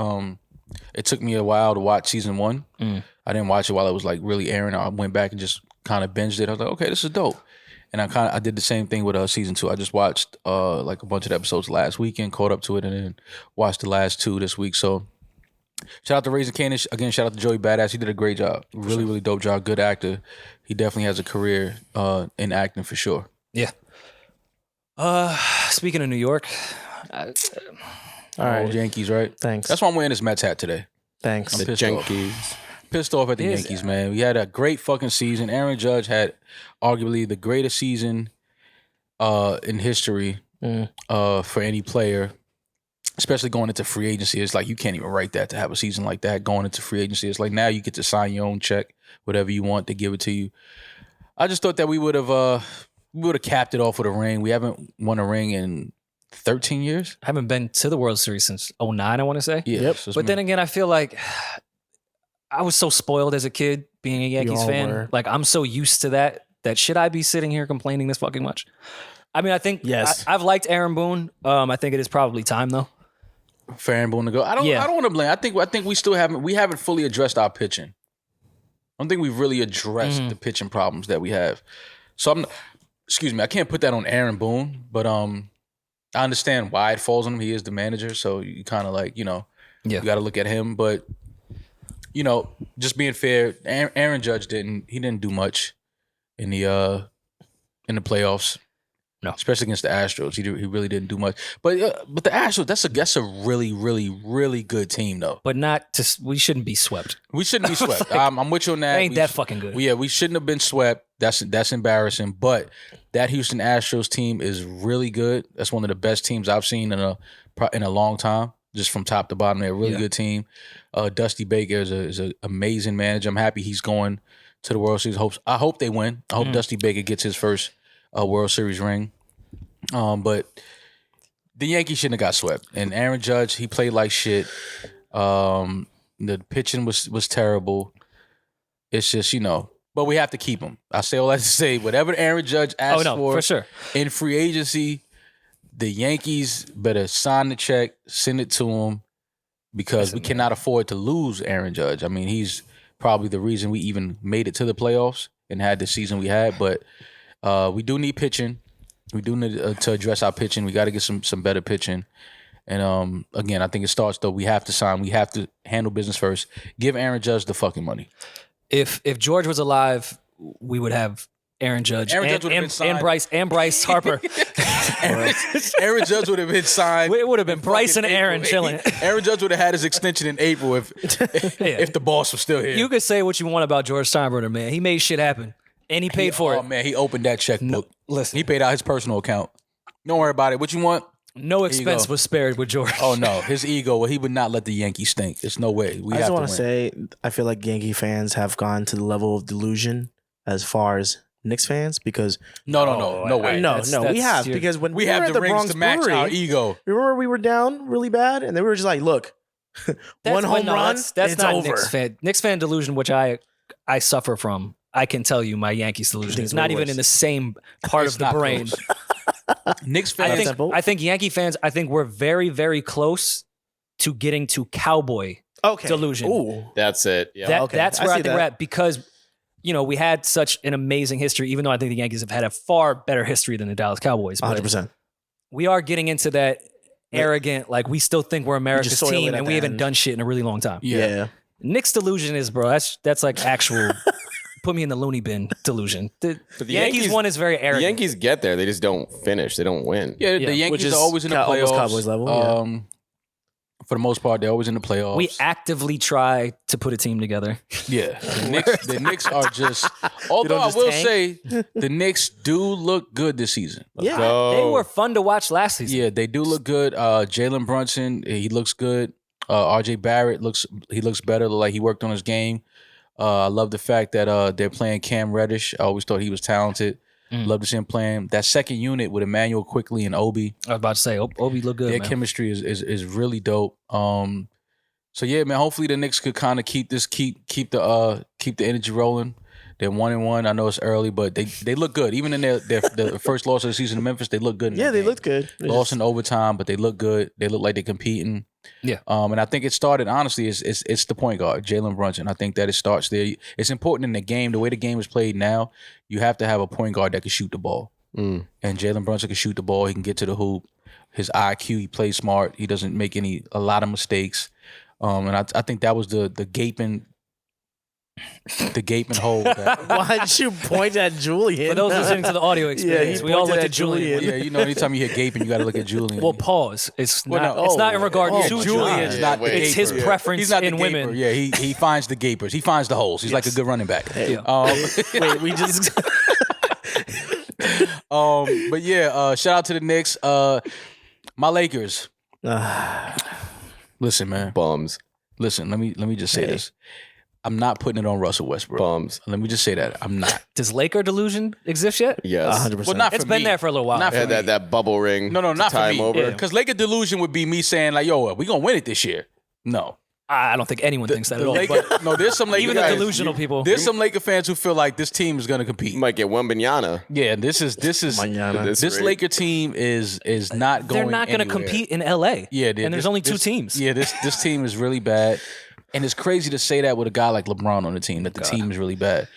It took me a while to watch season 1. I didn't watch it while it was like really airing. I went back and just kind of binged it. I was like, okay, this is dope. And I did the same thing with season 2. I just watched like a bunch of the episodes last weekend, caught up to it, and then watched the last 2 this week. So shout out to Raising Cane's. Again, shout out to Joey Badass. He did a great job. Really, really dope job. Good actor. He definitely has a career in acting for sure. Yeah. Speaking of New York, All right. Yankees, right? Thanks. That's why I'm wearing this Mets hat today. Thanks. I'm The pissed off. Yankees. Pissed off at the Yankees, man. We had a great fucking season. Aaron Judge had arguably the greatest season in history for any player, especially going into free agency. It's like you can't even write that to have a season like that going into free agency. It's like now you get to sign your own check, whatever you want, they give it to you. I just thought that we would have capped it off with a ring. We haven't won a ring in 13 years. I haven't been to the World Series since 2009, I want to say. Yeah. Yep. So it's But then again, I feel like I was so spoiled as a kid being a Yankees all fan. were. Like I'm so used to that should I be sitting here complaining this fucking much? I mean, I think Yes. I've liked Aaron Boone. I think it is probably time though. fair and bone to go. I don't want to blame. I think we still haven't fully addressed our pitching. I don't think we've really addressed the pitching problems that we have. So I can't put that on Aaron Boone, but I understand why it falls on him. He is the manager, so you kind of like, you got to look at him. But just being fair, Aaron Judge didn't do much in the playoffs. No, especially against the Astros, he really didn't do much. But the Astros, that's a really, really, really good team though. But we shouldn't be swept. We shouldn't be swept. I'm with you on that. They ain't that fucking good. We shouldn't have been swept. That's embarrassing. But that Houston Astros team is really good. That's one of the best teams I've seen in a long time. Just from top to bottom, they're a really good team. Dusty Baker is an amazing manager. I'm happy he's going to the World Series. I hope they win. I hope Dusty Baker gets his first World Series ring. But the Yankees shouldn't have got swept. And Aaron Judge, he played like shit. The pitching was terrible. It's just, but we have to keep him. I say all that to say, whatever Aaron Judge asks for sure. In free agency, the Yankees better sign the check, send it to him, because we cannot afford to lose Aaron Judge. I mean, he's probably the reason we even made it to the playoffs and had the season we had. But we do need pitching. We do need to address our pitching. We got to get some better pitching. And again, I think it starts though. We have to sign. We have to handle business first. Give Aaron Judge the fucking money. If George was alive, we would have Aaron Judge, Aaron Judge would have been signed. and Bryce Harper. Aaron Judge would have been signed. It would have been Bryce and Aaron chilling. Aaron Judge would have had his extension in April if the boss was still here. You could say what you want about George Steinbrenner, man. He made shit happen, and he paid for it. Oh man, he opened that checkbook. Listen, He paid out his personal account. Don't worry about it. What you want? no you expense go. was spared with George. Oh no, his ego. He would not let the Yankees stink. There's no way. We I have just to want win. to say, I feel like Yankee fans have gone to the level of delusion as far as Knicks fans, because No way. no, That's- we have, your- because when We we have were at the the rings Bronx to match Brewery, our ego. remember we were down really bad, and they were just like, "Look, one home run, That's it's not over." Knicks fan delusion, which I suffer from. I can tell you, my Yankees delusion It's is not way even worse. in the same part It's of the not brain. close. Knicks fans. I think Yankee fans. I think we're very, very close to getting to cowboy Okay, delusion. Ooh, That's it. Yeah. That, okay. That's I where I see think that. we're at, because we had such an amazing history. Even though I think the Yankees have had a far better history than the Dallas Cowboys. But 100%. we are getting into that arrogant, like we still think we're America's soil it team, at and the we haven't end. done shit in a really long time. Yeah. Knicks delusion is, bro. That's like actual. Put me in the loony bin delusion. The the Yankees Yankees- one is very The arrogant. Yankees get there. They just don't finish. They don't win. Yeah, Yeah, the Yankees which is are always in the almost playoffs. Cowboys level, yeah. For the most part, they're always in the playoffs. We actively try to put a team together. Yeah, the Knicks are just. Although don't I just will tank? say, the Knicks do look good this season. Yeah. They were fun to watch last season. Yeah, they do look good. Jalen Brunson, he looks good. RJ Barrett looks better. Look like he worked on his game. I love the fact that they're playing Cam Reddish. I always thought he was talented. Love to see him playing. That second unit with Emmanuel Quickly and Obi. I was about to say, Obi look good, Their man. chemistry is really dope. So yeah, man. Hopefully the Knicks could kind of keep the energy rolling. They're 1-1. I know it's early, but they look good. Even in their first loss of the season in Memphis, they look good. Yeah, they looked good. Lost in overtime, but they look good. They look like they're competing. Yeah. And I think it started, honestly, it's the point guard, Jalen Brunson. I think that it starts there. It's important in the game. The way the game is played now, you have to have a point guard that can shoot the ball. And Jalen Brunson can shoot the ball. He can get to the hoop. His IQ, he plays smart. He doesn't make a lot of mistakes. And I think that was the gaping hole. Why'd you point at Julian? For those listening to the audio experience, we all looked at Julian. Yeah, anytime you hear gaping, you got to look at Julian. Well, pause. It's Well, not. no. It's not in regard to Julian's Julian. not the It's his gaper. preference He's not the in gaper. women. Yeah, he finds the gapers. He finds the holes. He's like a good running back. Wait, we just. But yeah, shout out to the Knicks. My Lakers. Listen, man. Bums. Listen, let me just say this. I'm not putting it on Russell Westbrook. Bums. Let me just say that. I'm not. Does Laker delusion exist yet? Yes. 100%. Well, not It's for been me. there for a little while. Not for Had me. that bubble ring. No, not for time me. over. Because Laker delusion would be me saying like, "Yo, we gonna win it this year." No. I don't think anyone thinks that at all. Laker, But no, there's some Laker even the guys- delusional people. There's some Laker fans who feel like this team is gonna compete. You might get Wembanyama. Yeah, this is Mañana. this rate. Laker team is not going. They're not going to anywhere. compete in LA. Yeah, and there's only two teams. Yeah, this team is really bad, and it's crazy to say that with a guy like LeBron on the team that the team is really bad,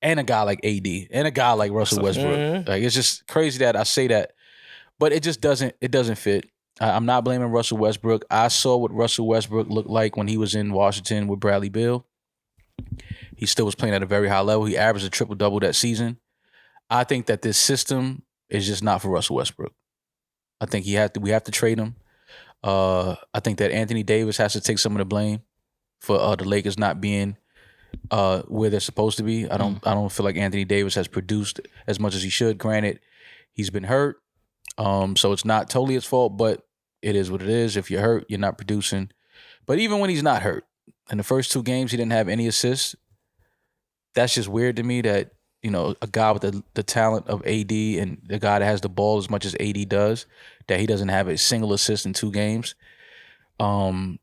and a guy like AD, and a guy like Russell Westbrook. Like it's just crazy that I say that, but it just doesn't fit. I'm not blaming Russell Westbrook. I saw what Russell Westbrook looked like when he was in Washington with Bradley Beal. He still was playing at a very high level. He averaged a triple-double that season. I think that this system is just not for Russell Westbrook. I think we have to trade him. I think that Anthony Davis has to take some of the blame for the Lakers not being where they're supposed to be. I don't feel like Anthony Davis has produced as much as he should. Granted, he's been hurt, so it's not totally his fault, but it is what it is. If you're hurt, you're not producing. But even when he's not hurt, in the first 2 games, he didn't have any assists. That's just weird to me that, a guy with the talent of AD and the guy that has the ball as much as AD does, that he doesn't have a single assist in 2 games. The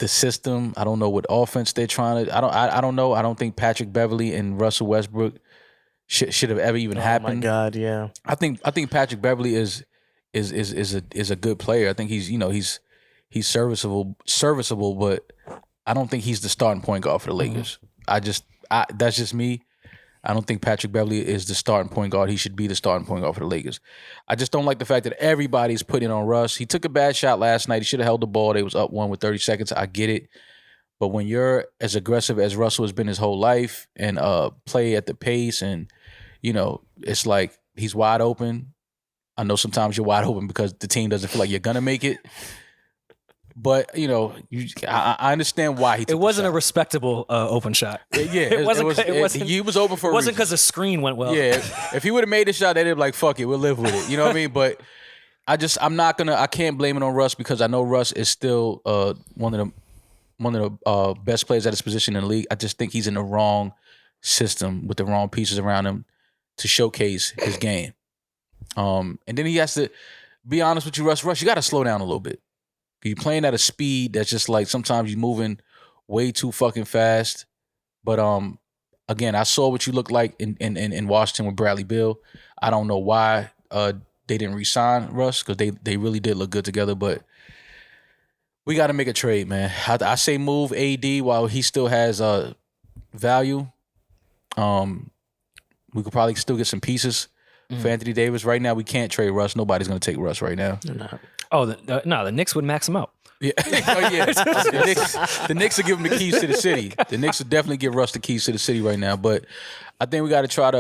system, I don't know what offense they're trying to. I don't know. I don't think Patrick Beverley and Russell Westbrook should have ever even happened. Oh my God, yeah. I think Patrick Beverley is a good player. I think he's serviceable, but I don't think he's the starting point guard for the Lakers. That's just me. I don't think Patrick Beverley is the starting point guard. He should be the starting point guard for the Lakers. I just don't like the fact that everybody's putting on Russ. He took a bad shot last night. He should have held the ball. They was up 1 with 30 seconds. I get it. But when you're as aggressive as Russell has been his whole life and play at the pace and, it's like he's wide open. I know sometimes you're wide open because the team doesn't feel like you're going to make it. But, I understand why he took It wasn't the a shot. respectable open shot. Yeah, it wasn't. He was open for a It wasn't reason. because the screen went well. Yeah, if he would have made the shot, they'd be like, "Fuck it, we'll live with it." You know what I mean? But I can't blame it on Russ because I know Russ is still one of the best players at his position in the league. I just think he's in the wrong system with the wrong pieces around him to showcase his game. And then he has to be honest with you, Russ, you got to slow down a little bit. You're playing at a speed that's just like sometimes you're moving way too fucking fast. But again, I saw what you look like in Washington with Bradley Beal. I don't know why they didn't re-sign Russ because they really did look good together. But we got to make a trade, man. I say move AD while he still has value. We could probably still get some pieces for Anthony Davis. Right now, we can't trade Russ. Nobody's going to take Russ right now. Oh, the Knicks would max him out. Yeah, the Knicks will give him the keys to the city. The Knicks will definitely give Russ the keys to the city right now. But I think we got to try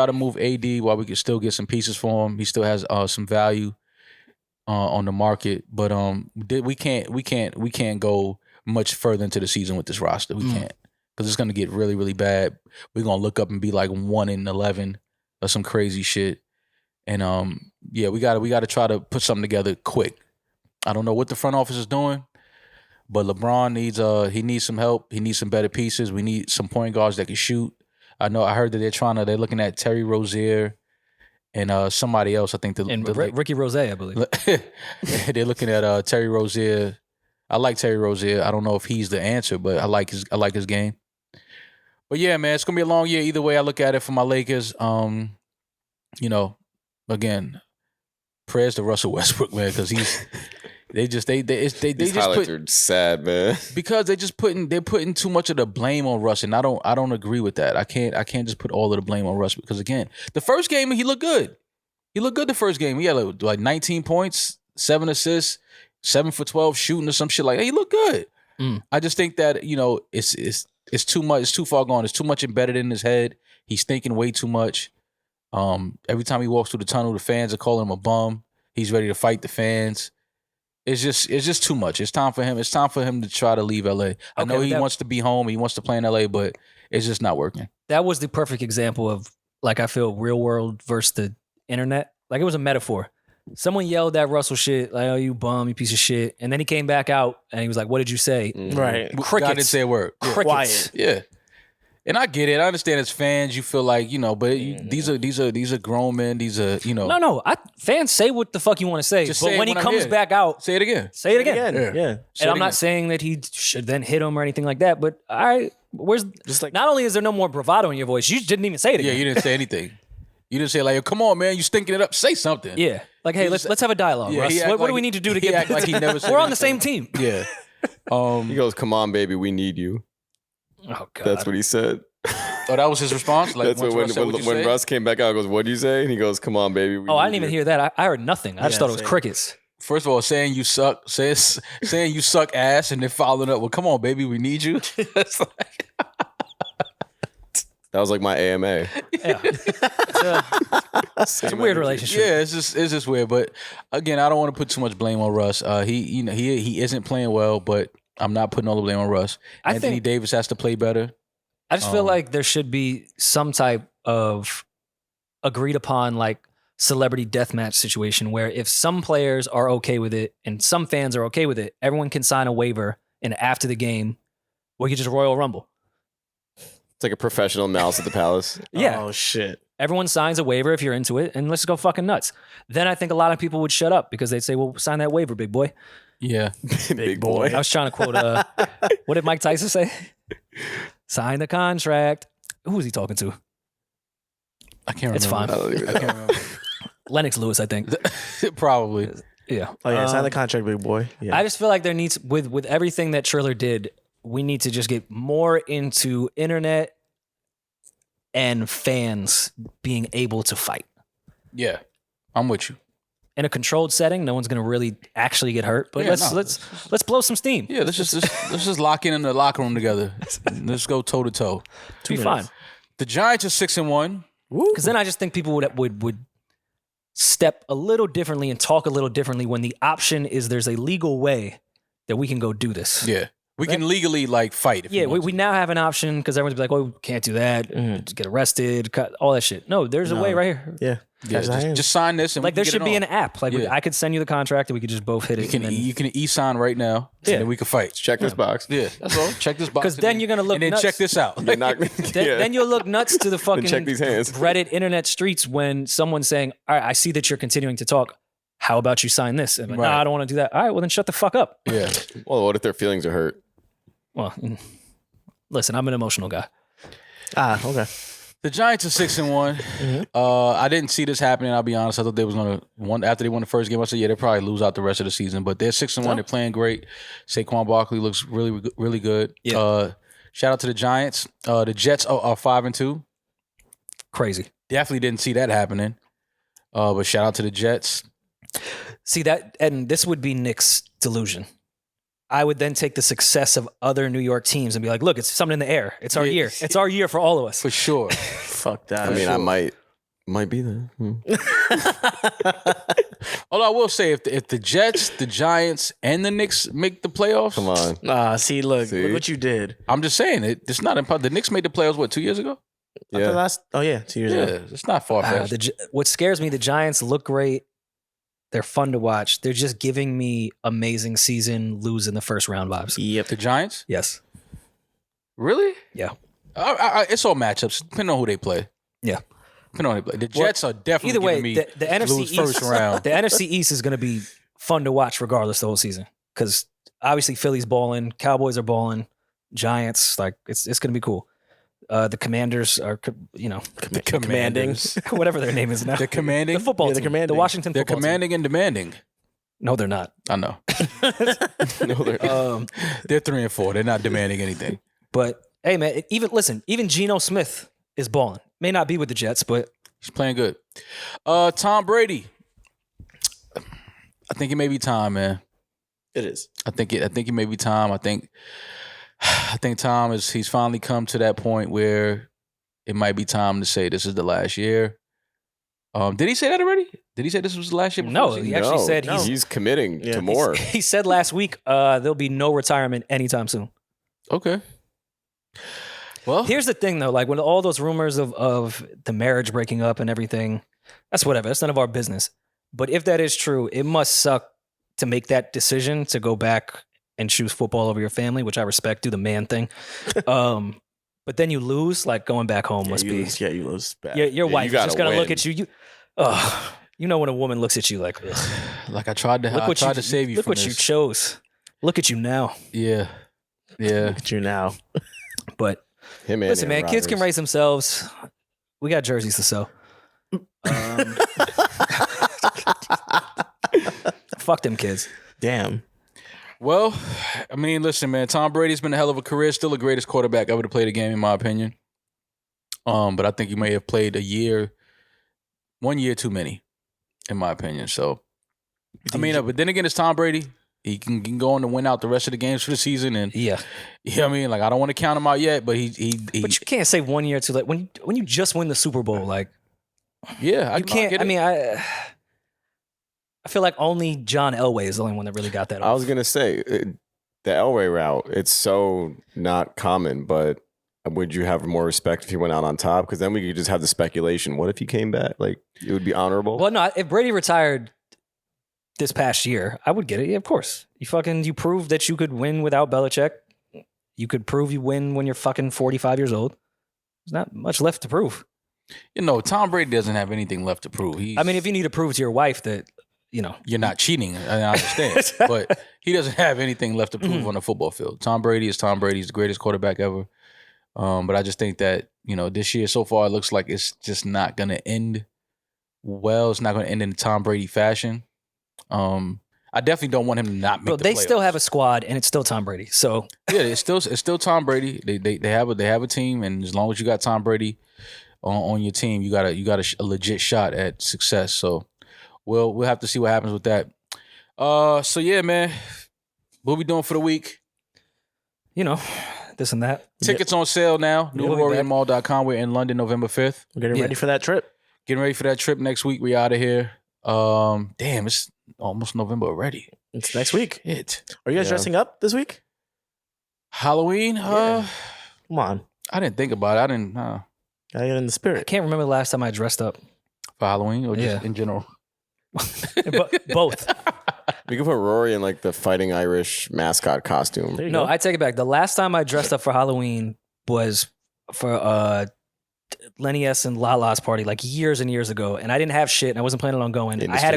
to move AD while we can still get some pieces for him. He still has some value on the market, but we can't go much further into the season with this roster. We can't because it's going to get really, really bad. We're going to look up and be like 1-11 or some crazy shit. And we got to try to put something together quick. I don't know what the front office is doing, but LeBron needs some help. He needs some better pieces. We need some point guards that can shoot. I heard that they're looking at Terry Rozier and somebody else. I think Ricky Rose, I believe. They're looking at Terry Rozier. I like Terry Rozier. I don't know if he's the answer, but I like his game. But yeah, man, it's gonna be a long year. Either way I look at it for my Lakers. You know, again, prayers to Russell Westbrook, man, because they These just highlights are sad, man. because they're putting too much of the blame on Russ, and I don't agree with that. I can't just put all of the blame on Russ because again, the first game he looked good. He looked good the first game. He had like 19 points, 7 assists, 7 for 12 shooting or some shit like that. He looked good. I just think that it's too much. It's too far gone. It's too much embedded in his head. He's thinking way too much. Every time he walks through the tunnel, the fans are calling him a bum. He's ready to fight the fans. It's just too much. It's time for him. It's time for him to try to leave LA. I know he wants to be home. He wants to play in LA, but it's just not working. That was the perfect example of, like, I feel real world versus the internet. Like, it was a metaphor. Someone yelled at Russell shit, like, oh, you bum, you piece of shit. And then he came back out and he was like, what did you say? Right. Crickets. I didn't say a word. Yeah. Crickets. Quiet. Yeah. And I get it. I understand as fans, you feel like, but these are grown men. These are, No. Fans say what the fuck you want to say. Just but say when it he when I'm comes here. back out, Say it again. say it again. Yeah. And I'm not saying that he should then hit him or anything like that, but where's Just like- not only is there no more bravado in your voice, you didn't even say it Yeah, again. you didn't say anything. You didn't say like, come on, man, you stinking it up. Say something. Yeah. Like, hey, let's have a dialogue, Yeah, Russ. he act What like do we need to do to he get act like he never said We're on the same anything. team. Yeah. He goes, "Come on, baby, we need you." Oh god. That's what he said. Oh, that was his response. Like That's once when Russ said, "What'd you when say?" Russ came back out, he goes, "What'd you say?" And he goes, "Come on, baby." I didn't even hear that. I heard nothing. I just Yeah, thought it was same. crickets. First of all, saying you suck, saying you suck ass, and then following up with, "Come on, baby, we need you." It's like, That was like my AMA. Yeah. It's a weird relationship. yeah, it's just weird. But again, I don't want to put too much blame on Russ. He isn't playing well, but I'm not putting all the blame on Russ. I Anthony think- Davis has to play better. I just feel like there should be some type of agreed upon, like, celebrity deathmatch situation where if some players are okay with it and some fans are okay with it, everyone can sign a waiver, and after the game, we could just Royal Rumble. It's like a professional mouse at the palace. Yeah. Oh shit. Everyone signs a waiver if you're into it, and let's go fucking nuts. Then I think a lot of people would shut up because they'd say, well, sign that waiver, big boy. Yeah, Big boy. I was trying to quote, what did Mike Tyson say? Sign the contract. Who was he talking to? I can't remember. It's fine. I don't even I know. can't remember. Lennox Lewis, I think. Probably. Yeah. Oh yeah, sign the contract, big boy. Yeah. I just feel like there needs, with everything that Triller did, we need to just get more into internet and fans being able to fight. Yeah, I'm with you. In a controlled setting, no one's going to really actually get hurt. But Yeah, let's blow some steam. Yeah, let's just lock in the locker room together. Let's go toe to toe. Be fine. The Giants are 6-1. Because then I just think people would step a little differently and talk a little differently when the option is there's a legal way that we can go do this. Yeah, we can legally like fight. If Yeah, we want we now have an option because everyone's be like, oh, can't do that. Just get arrested, cut, all that shit. No, there's a way right here. yeah. to. Yeah, just sign this and Like, we there can should get be it an app. Like, Yeah. I could send you the contract and we could just both hit it. on. You can e-sign right now. Yeah. And then we can fight. Check this box. Yeah, that's all. Check this box. 'Cause then you're gonna look and then nuts. check this out. You're not- Then you'll look nuts to the fucking check these hands. Reddit internet streets when someone's saying, all right, I see that you're continuing to talk. How about you sign this? And I'm like, Right. no, I don't want to do that. All right, well, then shut the fuck up. Yeah, Well, what if their feelings are hurt? Well, listen, I'm an emotional guy. Okay. the Giants are 6-1. I didn't see this happening. I'll be honest. I thought they was gonna after they won the first game. I said, yeah, they'll probably lose out the rest of the season. But they're 6-1. They're playing great. Saquon Barkley looks really, really good. Yeah. Shout out to the Giants. The Jets are 5-2. Crazy. Definitely didn't see that happening. But shout out to the Jets. See that, and this would be Nick's delusion. I would then take the success of other New York teams and be like, look, it's something in the air. It's our Yeah. year. It's our year for all of us. For sure. Fuck that. I mean, I might be there. Although I will say, if the Jets, the Giants, and the Knicks make the playoffs, Come on. See, look what you did. I'm just saying it's not impossible. The Knicks made the playoffs 2 years ago? The Yeah. last 2 years Yeah, ago. it's not far fetched. What scares me, the Giants look great. They're fun to watch. They're just giving me amazing season, lose in the first round vibes. Yep. The Giants, Yes. really? Yeah. It's all matchups, depending on who they play. Yeah. Depending on who they play. The Jets are definitely Either way, giving me the NFC lose East, first round. the NFC East is going to be fun to watch regardless the whole season because obviously Philly's balling, Cowboys are balling, Giants, like it's going to be cool. The Commanders are, Commanding. whatever their name is now. They're commanding. The football Yeah, they're team. commanding. The Washington They're football commanding and demanding. team. No, they're not. I know. No, they're They're 3 and 4. They're not demanding anything. But hey, man, even Geno Smith is balling. May not be with the Jets, but He's playing good. Tom Brady. I think it may be time, man. It is. I think it may be time. I think Tom he's finally come to that point where it might be time to say this is the last year. Did he say that already? Did he say this was the last year? No, he actually said he's committing Yeah. to more. He said last week there'll be no retirement anytime soon. Okay. Well, Here's the thing, though. Like, when all those rumors of the marriage breaking up and everything, that's whatever. That's none of our business. But if that is true, it must suck to make that decision to go back and choose football over your family, which I respect. Do the man thing. But then you lose. Like, going back home must be. You lose bad. Your wife is gotta just gonna look win. at you. You know when a woman looks at you like this. like I tried to save you. Look from what you this. chose. Look at you now. Yeah. Look at you now. But Him and listen, man, Aaron kids can Rodgers. raise themselves. We got jerseys to sell. Fuck them kids. Damn. Well, I mean, listen, man. Tom Brady's been a hell of a career. Still the greatest quarterback ever to play the game, in my opinion. But I think he may have played 1 year too many, in my opinion. So, I mean, but then again, it's Tom Brady. He can go on to win out the rest of the games for the season, and Yeah. you know what I mean, like I don't want to count him out yet, but he But you can't say 1 year too late. When you just win the Super Bowl, like yeah, you can't. get I it. mean, I feel like only John Elway is the only one that really got that. I off. was gonna say the Elway route. It's so not common, but would you have more respect if he went out on top? Because then we could just have the speculation. What if he came back? Like it would be honorable. Well, no. If Brady retired this past year, I would get it. Yeah, of course. You proved that you could win without Belichick. You could prove you win when you're fucking 45 years old. There's not much left to prove. You know, Tom Brady doesn't have anything left to prove. I mean, if you need to prove to your wife that, you're not cheating, I understand, but he doesn't have anything left to prove on the football field. Tom Brady is Tom Brady. He's the greatest quarterback ever. But I just think that, this year so far, it looks like it's just not going to end well. It's not going to end in Tom Brady fashion. I definitely don't want him to not make Bro, the they playoffs. still have a squad, and it's still Tom Brady. So Yeah, it's still Tom Brady. They have a team, and as long as you got Tom Brady on your team, you got a legit shot at success. So we'll have to see what happens with that. So yeah, man, what we doing for the week? this and that. Tickets on sale now. Yeah, we'll be back. NewWarriorMall.com. We're in London November 5th. We're getting Yeah. ready for that trip. Getting ready for that trip next week. We out of here. Damn, it's almost November already. It's next week. Shit. Are you guys Yeah. dressing up this week? Halloween? Come on. I didn't think about it. I didn't Gotta get in the I spirit. can't remember the last time I dressed up. for Halloween or just Yeah. in general. But both. We could put Rory in like the Fighting Irish mascot costume. There you No, go. I take it back. The last time I dressed up for Halloween was for Lenny S and Lala's party, like years and years ago, and I didn't have shit, and I wasn't planning on going. I had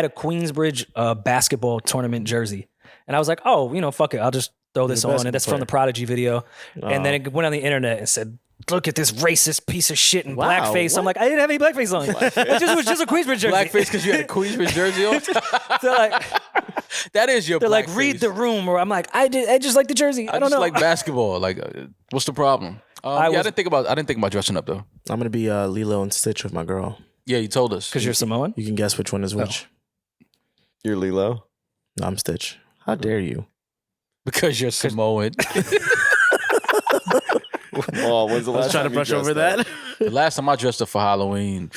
a Queensbridge basketball tournament jersey, and I was like, oh, fuck it, I'll just throw this You're a on, and that's basketball from the Prodigy video. And then it went on the internet and said, look at this racist piece of shit in Wow, blackface. I'm what? like, I didn't have any blackface on. It was just a Queensbridge jersey. Blackface because you had a Queensbridge jersey on? They're like, That is your they're like, blackface. read the room, or I'm like, I just like the jersey. I don't just know. like basketball. Like, what's the problem? I didn't think about dressing up though. I'm gonna be Lilo and Stitch with my girl. Yeah, you told us. Because you're Samoan. You can guess which one is which. You're Lilo. No, I'm Stitch. How dare you? Because you're Samoan. Oh, when's the I was last trying to time you brush over dressed up? that. The last time I dressed up for Halloween,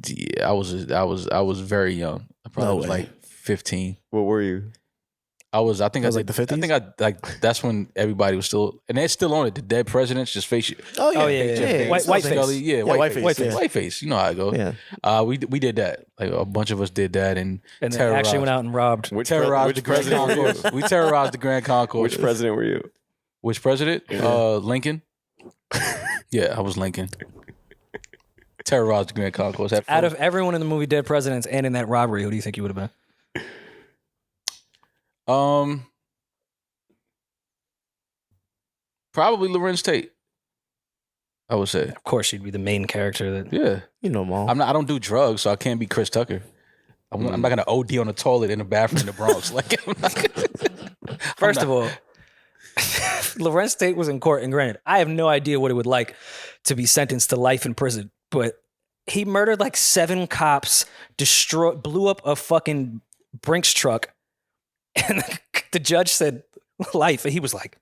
yeah, I was very young. I probably No was way. like 15. What were you? I think That was I like the I 50s? think I that's when everybody was still, and they're still on it. The dead presidents just face you. Oh yeah, Oh, yeah. White face. Scully, yeah, Yeah, white, white face, face, yeah. yeah. White face. You know how it goes. Yeah. We did that. Like a bunch of us did that and And then actually went out and robbed. Which terrorized the Grand president were you? Concourse. We terrorized the Grand Concourse. Which president were you? Which president? Lincoln. Yeah, I was Lincoln. Terrorized the Grand Concourse. Out of everyone in the movie Dead Presidents and in that robbery, who do you think you would have been? Probably Lorenz Tate. I would say. Of course, she'd be the main character. Yeah. You know, Mom. I don't do drugs, so I can't be Chris Tucker. I'm not gonna OD on the toilet in the bathroom in the Bronx. First of all, Lorenz Tate was in court, and granted, I have no idea what it would like to be sentenced to life in prison, but he murdered like 7 cops, blew up a fucking Brinks truck, and the judge said life, and he was like,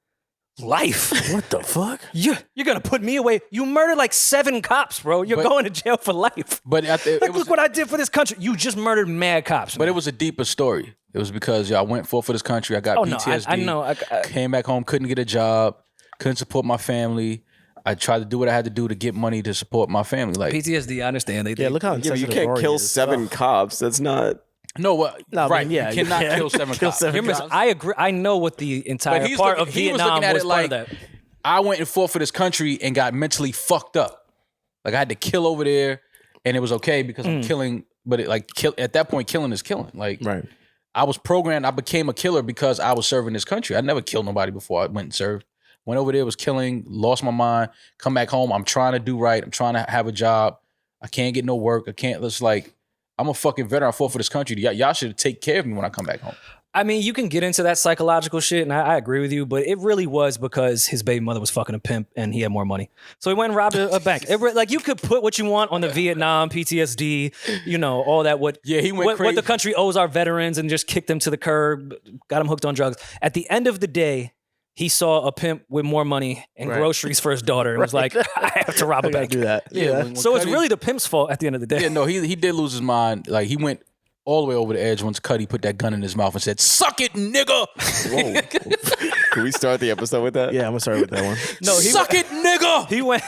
life? What the fuck? You're gonna put me away? You murdered like 7 cops, bro. You're going to jail for life. But look what I did for this country. You just murdered mad cops. But it was a deeper story. It was because I went for this country. I got PTSD. I know. I came back home, couldn't get a job, couldn't support my family. I tried to do what I had to do to get money to support my family. Like PTSD, I understand. Look how you can't kill 7 cops. That's not. No, right. Yeah, you cannot kill 7 cops. I agree. I know what the entire part of Vietnam was part of that. I went and fought for this country and got mentally fucked up. Like I had to kill over there, and it was okay because I'm killing. But at that point, killing is killing. Like right. I was programmed. I became a killer because I was serving this country. I never killed nobody before I went and served. Went over there, was killing, lost my mind. Come back home. I'm trying to do right. I'm trying to have a job. I can't get no work. I can't. It's like I'm a fucking veteran. I fought for this country. Y'all should take care of me when I come back home. I mean, you can get into that psychological shit, and I agree with you, but it really was because his baby mother was fucking a pimp and he had more money. So he went and robbed a bank. You could put what you want on the Vietnam, PTSD, all that. He went crazy. What the country owes our veterans and just kicked them to the curb, got them hooked on drugs. At the end of the day, he saw a pimp with more money and groceries for his daughter and was like, I have to rob a bank. Do that. Yeah. So it's really the pimp's fault at the end of the day. Yeah, no, he did lose his mind. Like he went all the way over the edge once Cuddy put that gun in his mouth and said, "Suck it, nigga." Whoa. Can we start the episode with that? Yeah, I'm gonna start with that one. No, Suck it, nigga. He went.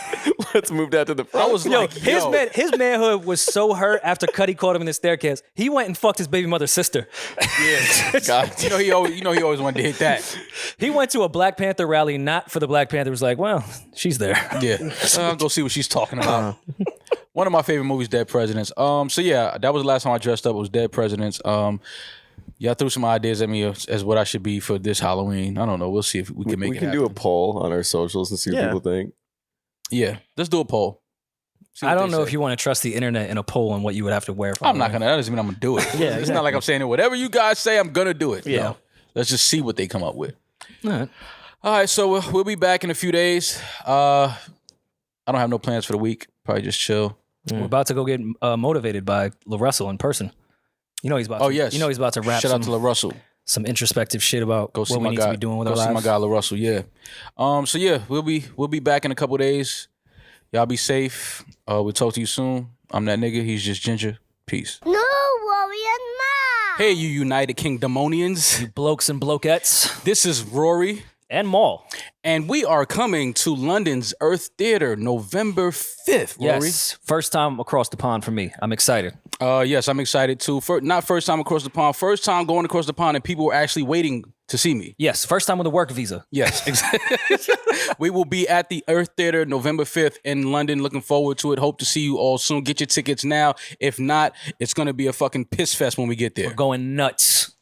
Let's move that to the front. I was His manhood was so hurt after Cuddy caught him in the staircase. He went and fucked his baby mother's sister. Yeah, God. He always wanted to hit that. He went to a Black Panther rally, not for the Black Panther. Was like, well, she's there. Yeah, I'll go see what she's talking about. One of my favorite movies, Dead Presidents. So yeah, that was the last time I dressed up. It was Dead Presidents. Y'all threw some ideas at me as what I should be for this Halloween. I don't know. We'll see if we can make it happen. We can do a poll on our socials and see what people think. Yeah, let's do a poll. I don't know if you want to trust the internet in a poll on what you would have to wear. I'm not gonna. That doesn't mean I'm gonna do it. Yeah, it's not like I'm saying whatever you guys say, I'm gonna do it. Yeah. No. Let's just see what they come up with. All right. So we'll be back in a few days. I don't have no plans for the week. Probably just chill. We're about to go get motivated by LaRussell in person. He's about. Yes. He's about to rap. Shout out to LaRussell. Some introspective shit about go see what we need to be doing with our lives. Go see my guy LaRussell. Yeah. So yeah, we'll be back in a couple days. Y'all be safe. We'll talk to you soon. I'm that nigga. He's just Ginger. Peace. No, Rory and Ma. Hey, you United Kingdomonians. You blokes and blokettes. This is Rory. And Maul. And we are coming to London's Earth Theatre November 5th, Rory. Yes. First time across the pond for me. I'm excited. Yes, I'm excited too. Not first time across the pond. First time going across the pond and people were actually waiting to see me. Yes. First time with a work visa. Yes, exactly. We will be at the Earth Theatre November 5th in London. Looking forward to it. Hope to see you all soon. Get your tickets now. If not, it's going to be a fucking piss fest when we get there. We're going nuts.